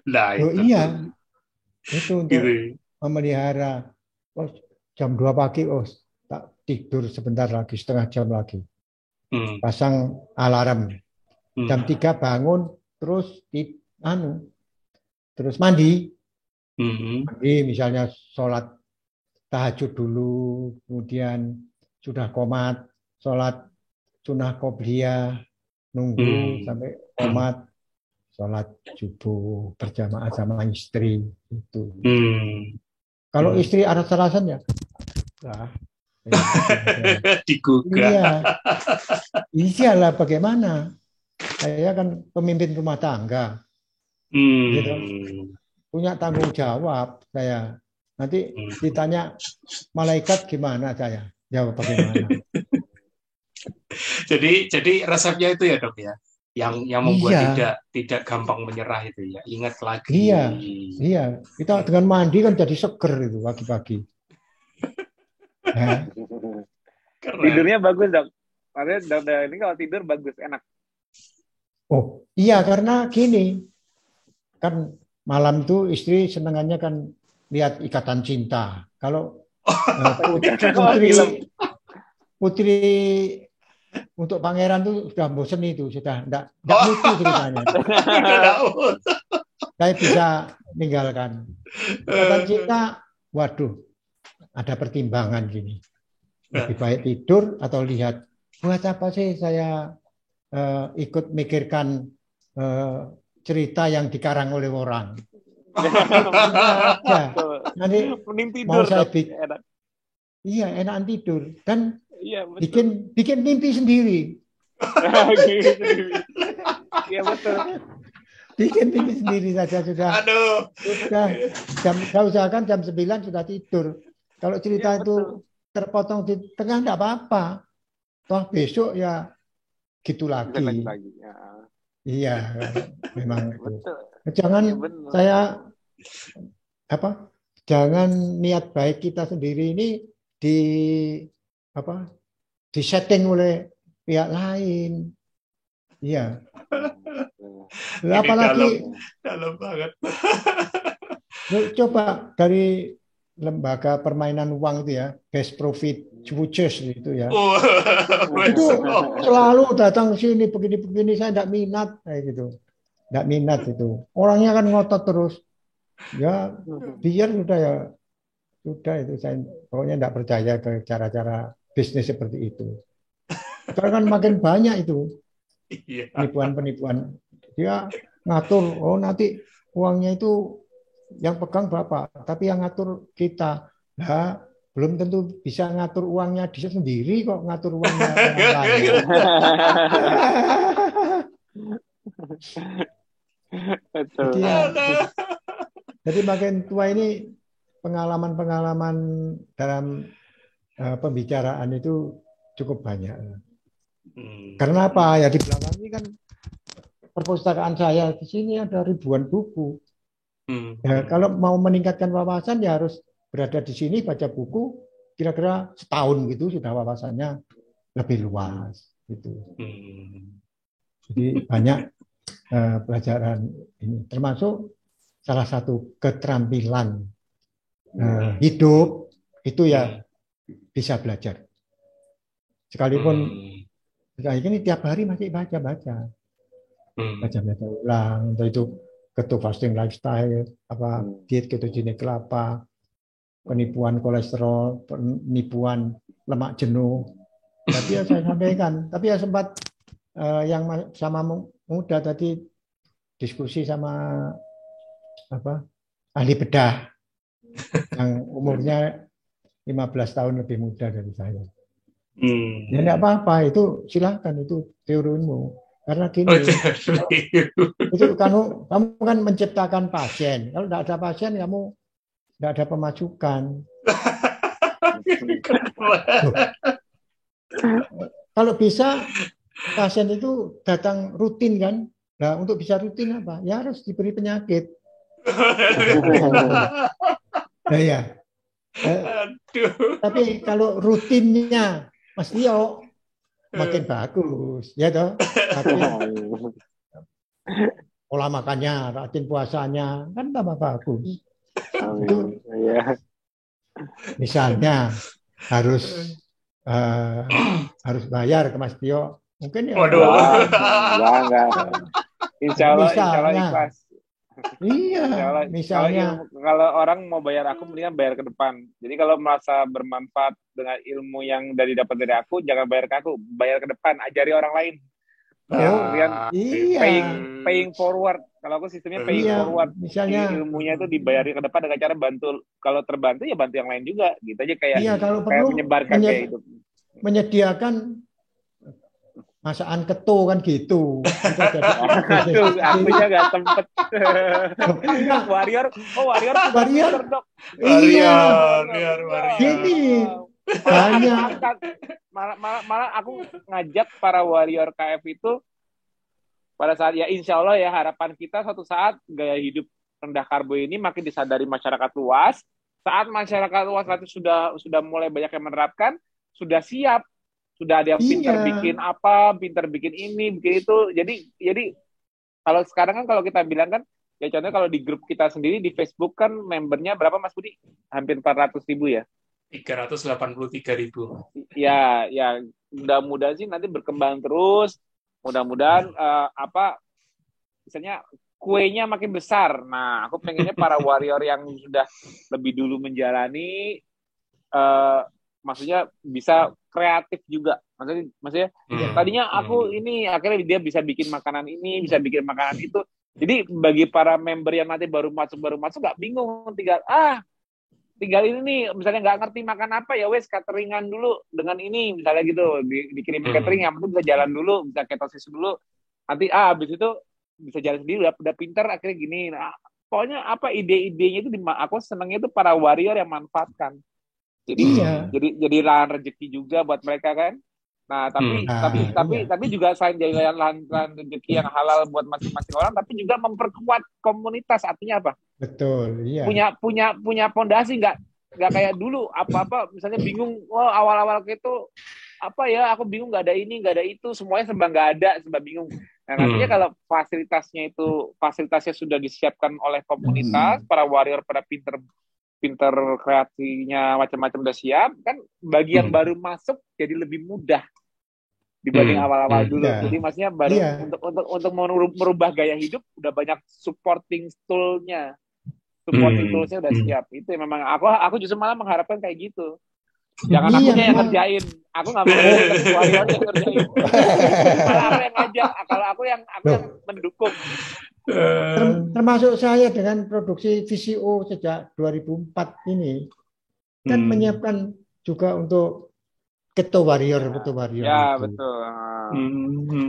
Nah, itu. Iya, itu untuk memelihara. Oh, jam 2 pagi, tak tidur sebentar lagi, setengah jam lagi. Pasang alarm. Jam 3 bangun, terus mandi. Mandi misalnya sholat tahajud dulu, kemudian sudah qomat, sholat sunnah qobliyah, nunggu sampai qomat, sholat subuh berjamaah sama istri itu. Kalau istri alasan ya, digugah. Iyalah bagaimana? Saya kan pemimpin rumah tangga, gitu. Punya tanggung jawab saya. Nanti ditanya malaikat gimana saya jawab bagaimana. Jadi resepnya itu ya dok ya, yang membuat tidak gampang menyerah itu ya. Ingat lagi. Iya. Kita dengan mandi kan jadi seger itu pagi-pagi. Tidurnya bagus dok. Maksudnya dok ini kalau tidur bagus, enak. Oh iya, karena gini kan malam tuh istri senengannya kan lihat Ikatan Cinta. Kalau putri untuk pangeran tuh sudah bosen itu, sudah enggak lucu ceritanya. Saya bisa meninggalkan. Ikatan Cinta, waduh, ada pertimbangan gini. Lebih baik tidur atau lihat. Buat apa sih saya ikut mikirkan cerita yang dikarang oleh orang. Nanti mau saya enak. Iya, enakan tidur dan bikin mimpi sendiri. Iya betul. Bikin mimpi sendiri saja sudah. Saya usahakan jam 9 sudah tidur. Kalau cerita itu terpotong di tengah enggak apa-apa. Toh besok ya gitu lagi. Iya, memang itu. Jangan jangan niat baik kita sendiri ini di setting oleh pihak lain. Iya. Apalagi dalam banget. Coba dari lembaga permainan uang itu ya, Best Profit Futures itu ya. Itu selalu datang sini begini-begini, saya tidak minat kayak gitu. Tidak minat itu. Orangnya kan ngotot terus. Ya biar sudah itu saya pokoknya tidak percaya ke cara-cara bisnis seperti itu. Sekarang kan makin banyak itu penipuan-penipuan. Dia ngatur, nanti uangnya itu yang pegang berapa, tapi yang ngatur kita. Nah, belum tentu bisa ngatur uangnya dia sendiri kok ngatur uangnya orang lain. Jadi makin tua ini pengalaman-pengalaman dalam pembicaraan itu cukup banyak. Karena apa? Ya di belakang ini kan perpustakaan saya di sini ada ribuan buku. Ya, kalau mau meningkatkan wawasan ya harus berada di sini baca buku, kira-kira setahun gitu sudah wawasannya lebih luas gitu. Jadi banyak pelajaran ini, termasuk salah satu keterampilan hidup itu ya bisa belajar. Sekalipun ini tiap hari masih baca ulang, entah itu keto fasting lifestyle, diet ketogenik kelapa, penipuan kolesterol, penipuan lemak jenuh. Tapi ya saya sampaikan, tapi ya sempat yang sama muda tadi diskusi sama ahli bedah yang umurnya 15 tahun lebih muda dari saya. Ya enggak apa-apa, itu silakan, itu teorimu. Karena gini, itu kamu kan menciptakan pasien. Kalau tidak ada pasien, kamu tidak ada pemasukan. Kalau bisa pasien itu datang rutin kan? Nah, untuk bisa rutin apa? Ya harus diberi penyakit. Nah, ya. Tapi kalau rutinnya Mas Tio makin bagus, ya toh. Pola makannya, rajin puasanya kan tambah bagus. Itu, misalnya harus bayar ke Mas Tio, mungkin ya. Waduh, enggak. Insya Allah ikhlas. Iya, misalnya kalau orang mau bayar aku mendingan bayar ke depan. Jadi kalau merasa bermanfaat dengan ilmu yang dapat dari aku, jangan bayar ke aku, bayar ke depan, ajari orang lain. Paying forward. Kalau aku sistemnya paying forward. Misalnya ilmunya itu dibayari ke depan dengan cara bantu. Kalau terbantu ya bantu yang lain juga. Gitu aja kayak kalau perlu menyebarkan kayak itu. Menyediakan masakan keto kan gitu. Akunya nggak sempet. Warrior. Dok. Warrior. Gini banyak. Malah aku ngajak para warrior KF itu pada saat ya insya Allah ya harapan kita suatu saat gaya hidup rendah karbo ini makin disadari masyarakat luas. Saat masyarakat luas itu sudah mulai banyak yang menerapkan, sudah siap. Sudah ada yang pintar bikin ini, bikin itu. Jadi kalau sekarang kan kalau kita bilang kan, ya contohnya kalau di grup kita sendiri di Facebook kan membernya berapa Mas Budi? Hampir 400.000 ya? 383.000. Ya, mudah-mudahan sih nanti berkembang terus. Mudah-mudahan misalnya kuenya makin besar. Nah, aku pengennya para warrior yang sudah lebih dulu menjalani, maksudnya bisa kreatif juga. Maksudnya tadinya aku ini akhirnya dia bisa bikin makanan ini, bisa bikin makanan itu. Jadi bagi para member yang nanti baru masuk nggak bingung, tinggal ini nih, misalnya nggak ngerti makan apa ya wes cateringan dulu dengan ini misalnya gitu, dikirim catering yang penting bisa jalan dulu, bisa ketosis dulu. Nanti habis itu bisa jalan sendiri, udah pinter akhirnya gini. Nah, pokoknya ide-idenya itu aku senangnya itu para warrior yang manfaatkan. Jadi lahan rezeki juga buat mereka kan. Nah, tapi juga selain jadi lahan rezeki yang halal buat masing-masing orang, tapi juga memperkuat komunitas. Artinya apa? Betul, iya. Punya pondasi, nggak kayak dulu apa-apa misalnya bingung, awal-awal gitu apa ya, aku bingung, nggak ada ini, nggak ada itu, semuanya serba nggak ada, serba bingung. Nah, nantinya kalau fasilitasnya sudah disiapkan oleh komunitas, para warrior pada pinter kreasinya macam-macam udah siap, kan bagi yang baru masuk jadi lebih mudah dibanding awal-awal dulu. Jadi maksudnya baru untuk merubah gaya hidup udah banyak supporting toolsnya udah siap. Itu memang aku justru malah mengharapkan kayak gitu. Jangan akunya yang ngerjain. Aku nggak mau warrior yang ngerjain. Malah aku yang ngajak. Kalau aku yang mendukung. Termasuk saya dengan produksi VCO sejak 2004 ini kan menyiapkan juga untuk Keto Warrior. Ya, itu. Betul.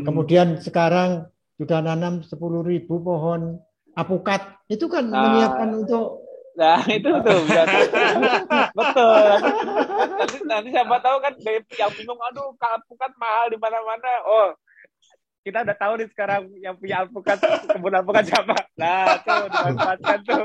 Kemudian sekarang sudah nanam 10.000 pohon apukat. Itu kan menyiapkan untuk. Nah, itu tuh. Betul. Nanti siapa tahu kan yang bingung, aduh, apukat mahal di mana-mana. Oh, kita udah tahu nih sekarang yang punya alpukat, kebun alpukat siapa. Nah, tuh dimanfaatkan tuh.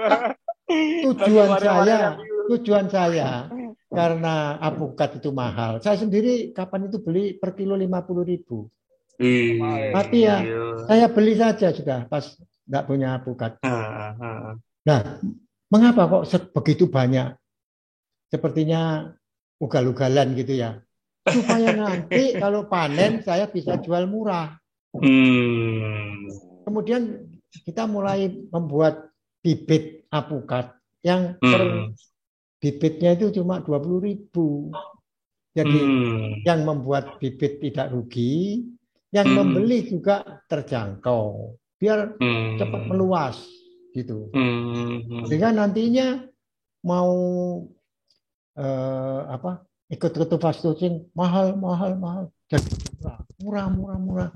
Tujuan saya karena apukat itu mahal. Saya sendiri kapan itu beli per kilo 50.000. Tapi ya saya beli saja sudah pas nggak punya apukat. Nah, mengapa kok begitu banyak? Sepertinya ugal-ugalan gitu ya. Supaya nanti kalau panen saya bisa jual murah. Kemudian kita mulai membuat bibit apukat yang per bibitnya itu cuma 20.000. Jadi yang membuat bibit tidak rugi, yang membeli juga terjangkau, biar cepat meluas gitu. Sehingga nantinya mau ikut ketu fast touching mahal. Jadi murah. Nah, murah.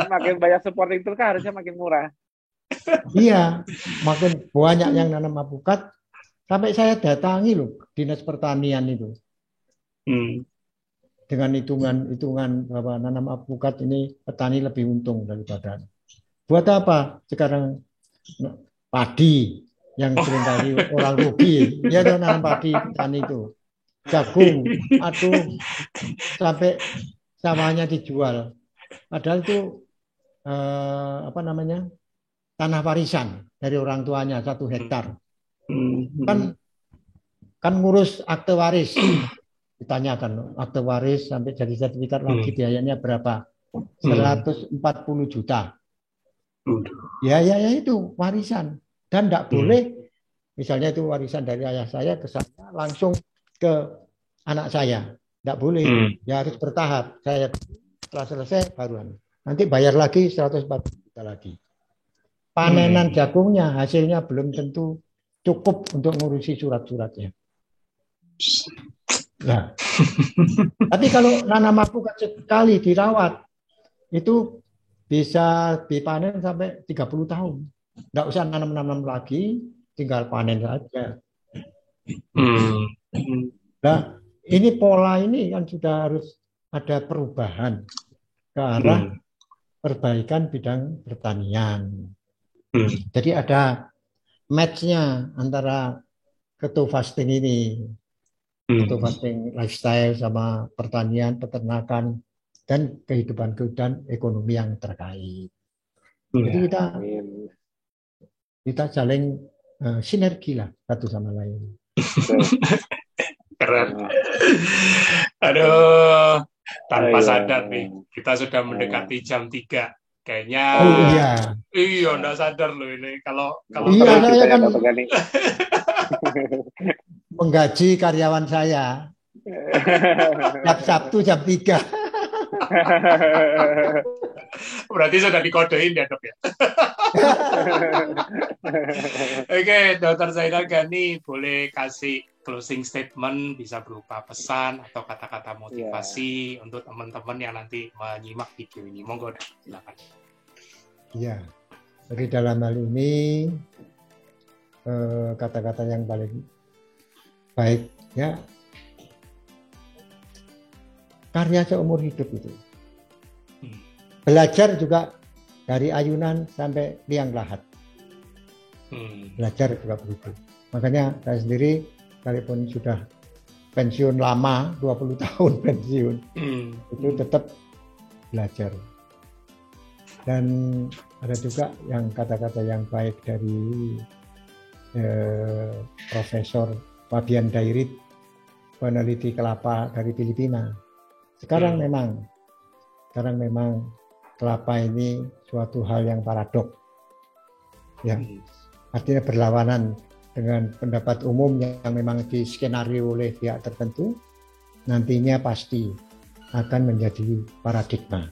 Makin banyak supporting tool kan harusnya makin murah. Iya, makin banyak yang nanam apukat. Sampai saya datangi loh Dinas Pertanian itu. Dengan hitungan bahwa nanam apukat ini petani lebih untung daripada. Buat apa sekarang padi yang seringkali orang rugi, ya nanam padi petani itu. Jagung, sampai sawahnya dijual. Padahal itu tanah warisan dari orang tuanya 1 hektar. Kan ngurus akte waris. Ditanyakan akte waris sampai jadi sertifikat lagi biayanya berapa? 140 juta. Ya itu warisan. Dan tidak boleh, misalnya itu warisan dari ayah saya ke saya langsung ke anak saya. Tidak boleh. Ya harus bertahap. Saya setelah selesai baruan. Nanti bayar lagi 140 juta lagi. Panenan jagungnya hasilnya belum tentu cukup untuk ngurusi surat-suratnya. Nah, tapi kalau nanam apukat sekali dirawat itu bisa dipanen sampai 30 tahun. Nggak usah nanam-nanam lagi, tinggal panen saja. Nah, ini pola ini kan sudah harus ada perubahan ke arah perbaikan bidang pertanian. Jadi ada match-nya antara keto fasting ini, keto fasting lifestyle sama pertanian, peternakan, dan kehidupan ekonomi yang terkait. Jadi kita saling sinergi lah satu sama lain. Keren. Aduh, tanpa sadar nih, kita sudah mendekati jam 3. Kayaknya iya enggak sadar loh ini kalau saya kan menggaji karyawan saya tiap Sabtu jam 3. Berarti sudah dikodein ya dok ya. Oke, Dr. Zainal Ghani boleh kasih closing statement, bisa berupa pesan atau kata-kata motivasi untuk teman-teman yang nanti menyimak video ini. Monggo, silakan. Ya, jadi dalam hal ini kata-kata yang paling baik ya, karya seumur hidup itu. Belajar juga dari ayunan sampai liang lahat. Belajar juga begitu. Makanya saya sendiri, sekalipun sudah pensiun lama, 20 tahun pensiun, itu tetap belajar. Dan ada juga yang kata-kata yang baik dari Profesor Fabian Dairit, peneliti kelapa dari Filipina. Sekarang memang kelapa ini suatu hal yang paradok, ya, artinya berlawanan dengan pendapat umum yang memang diskenario oleh pihak tertentu, nantinya pasti akan menjadi paradigma.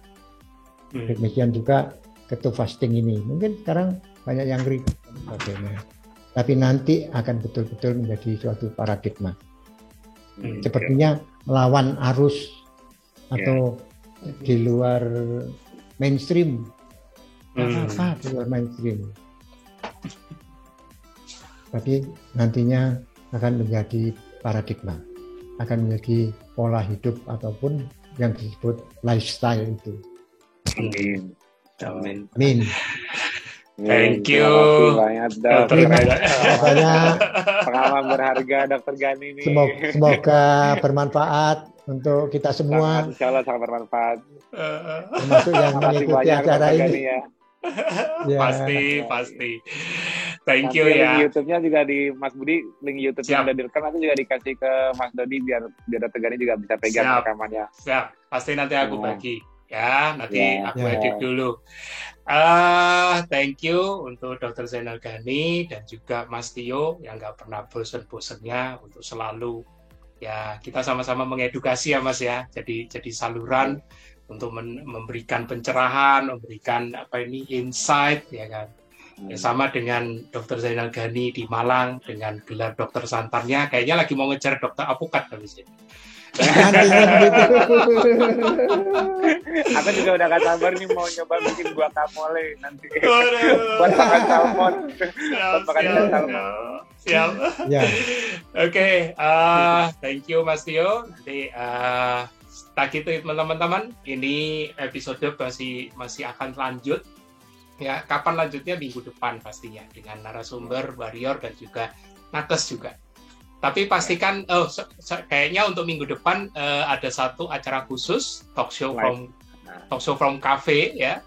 Demikian juga keto fasting ini, mungkin sekarang banyak yang ngeri sebagainya, tapi nanti akan betul-betul menjadi suatu paradigma. Sepertinya melawan arus atau di luar mainstream, apa di luar mainstream, tapi nantinya akan menjadi paradigma, akan menjadi pola hidup ataupun yang disebut lifestyle itu. Amin. Amin. Thank you. Terima kasih banyak. Pengalaman berharga Dr. Gani ini. Semoga bermanfaat untuk kita semua. Insya Allah sangat bermanfaat. Termasuk yang mengikuti acara ini. Ya. Pasti. Thank nanti you ya. Link YouTube-nya juga di Mas Budi, link YouTube-nya udah direkam, nanti juga dikasih ke Mas Dodi biar Dr. Gani juga bisa pegang rekamannya. Siap. Pasti nanti aku bagi. Ya, nanti aku edit dulu. Thank you untuk Dr. Zainal Ghani dan juga Mas Tio yang nggak pernah bosen-bosennya untuk selalu ya kita sama-sama mengedukasi ya Mas ya. Jadi saluran untuk memberikan pencerahan, memberikan insight ya kan. Ya, sama dengan Dr. Zainal Ghani di Malang dengan gelar dokter santarnya, kayaknya lagi mau ngejar dokter apukat habis ini. Aku juga udah gak sabar nih mau nyoba bikin guacamole nanti. Buat makan salmon. Siap. Oke, thank you Mas Tio. Nanti tak gitu teman-teman. Ini episode masih akan lanjut. Ya, kapan lanjutnya minggu depan pastinya dengan narasumber Warrior dan juga Nakes juga. Tapi pastikan kayaknya untuk minggu depan ada satu acara khusus talk show from cafe ya.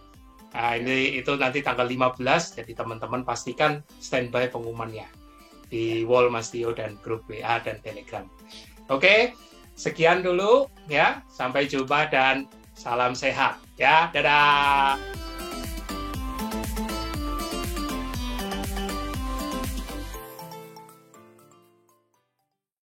Nah, itu nanti tanggal 15, jadi teman-teman pastikan standby pengumumannya di wall Mas Tio dan grup WA dan Telegram. Oke, sekian dulu ya. Sampai jumpa dan salam sehat ya. Dadah.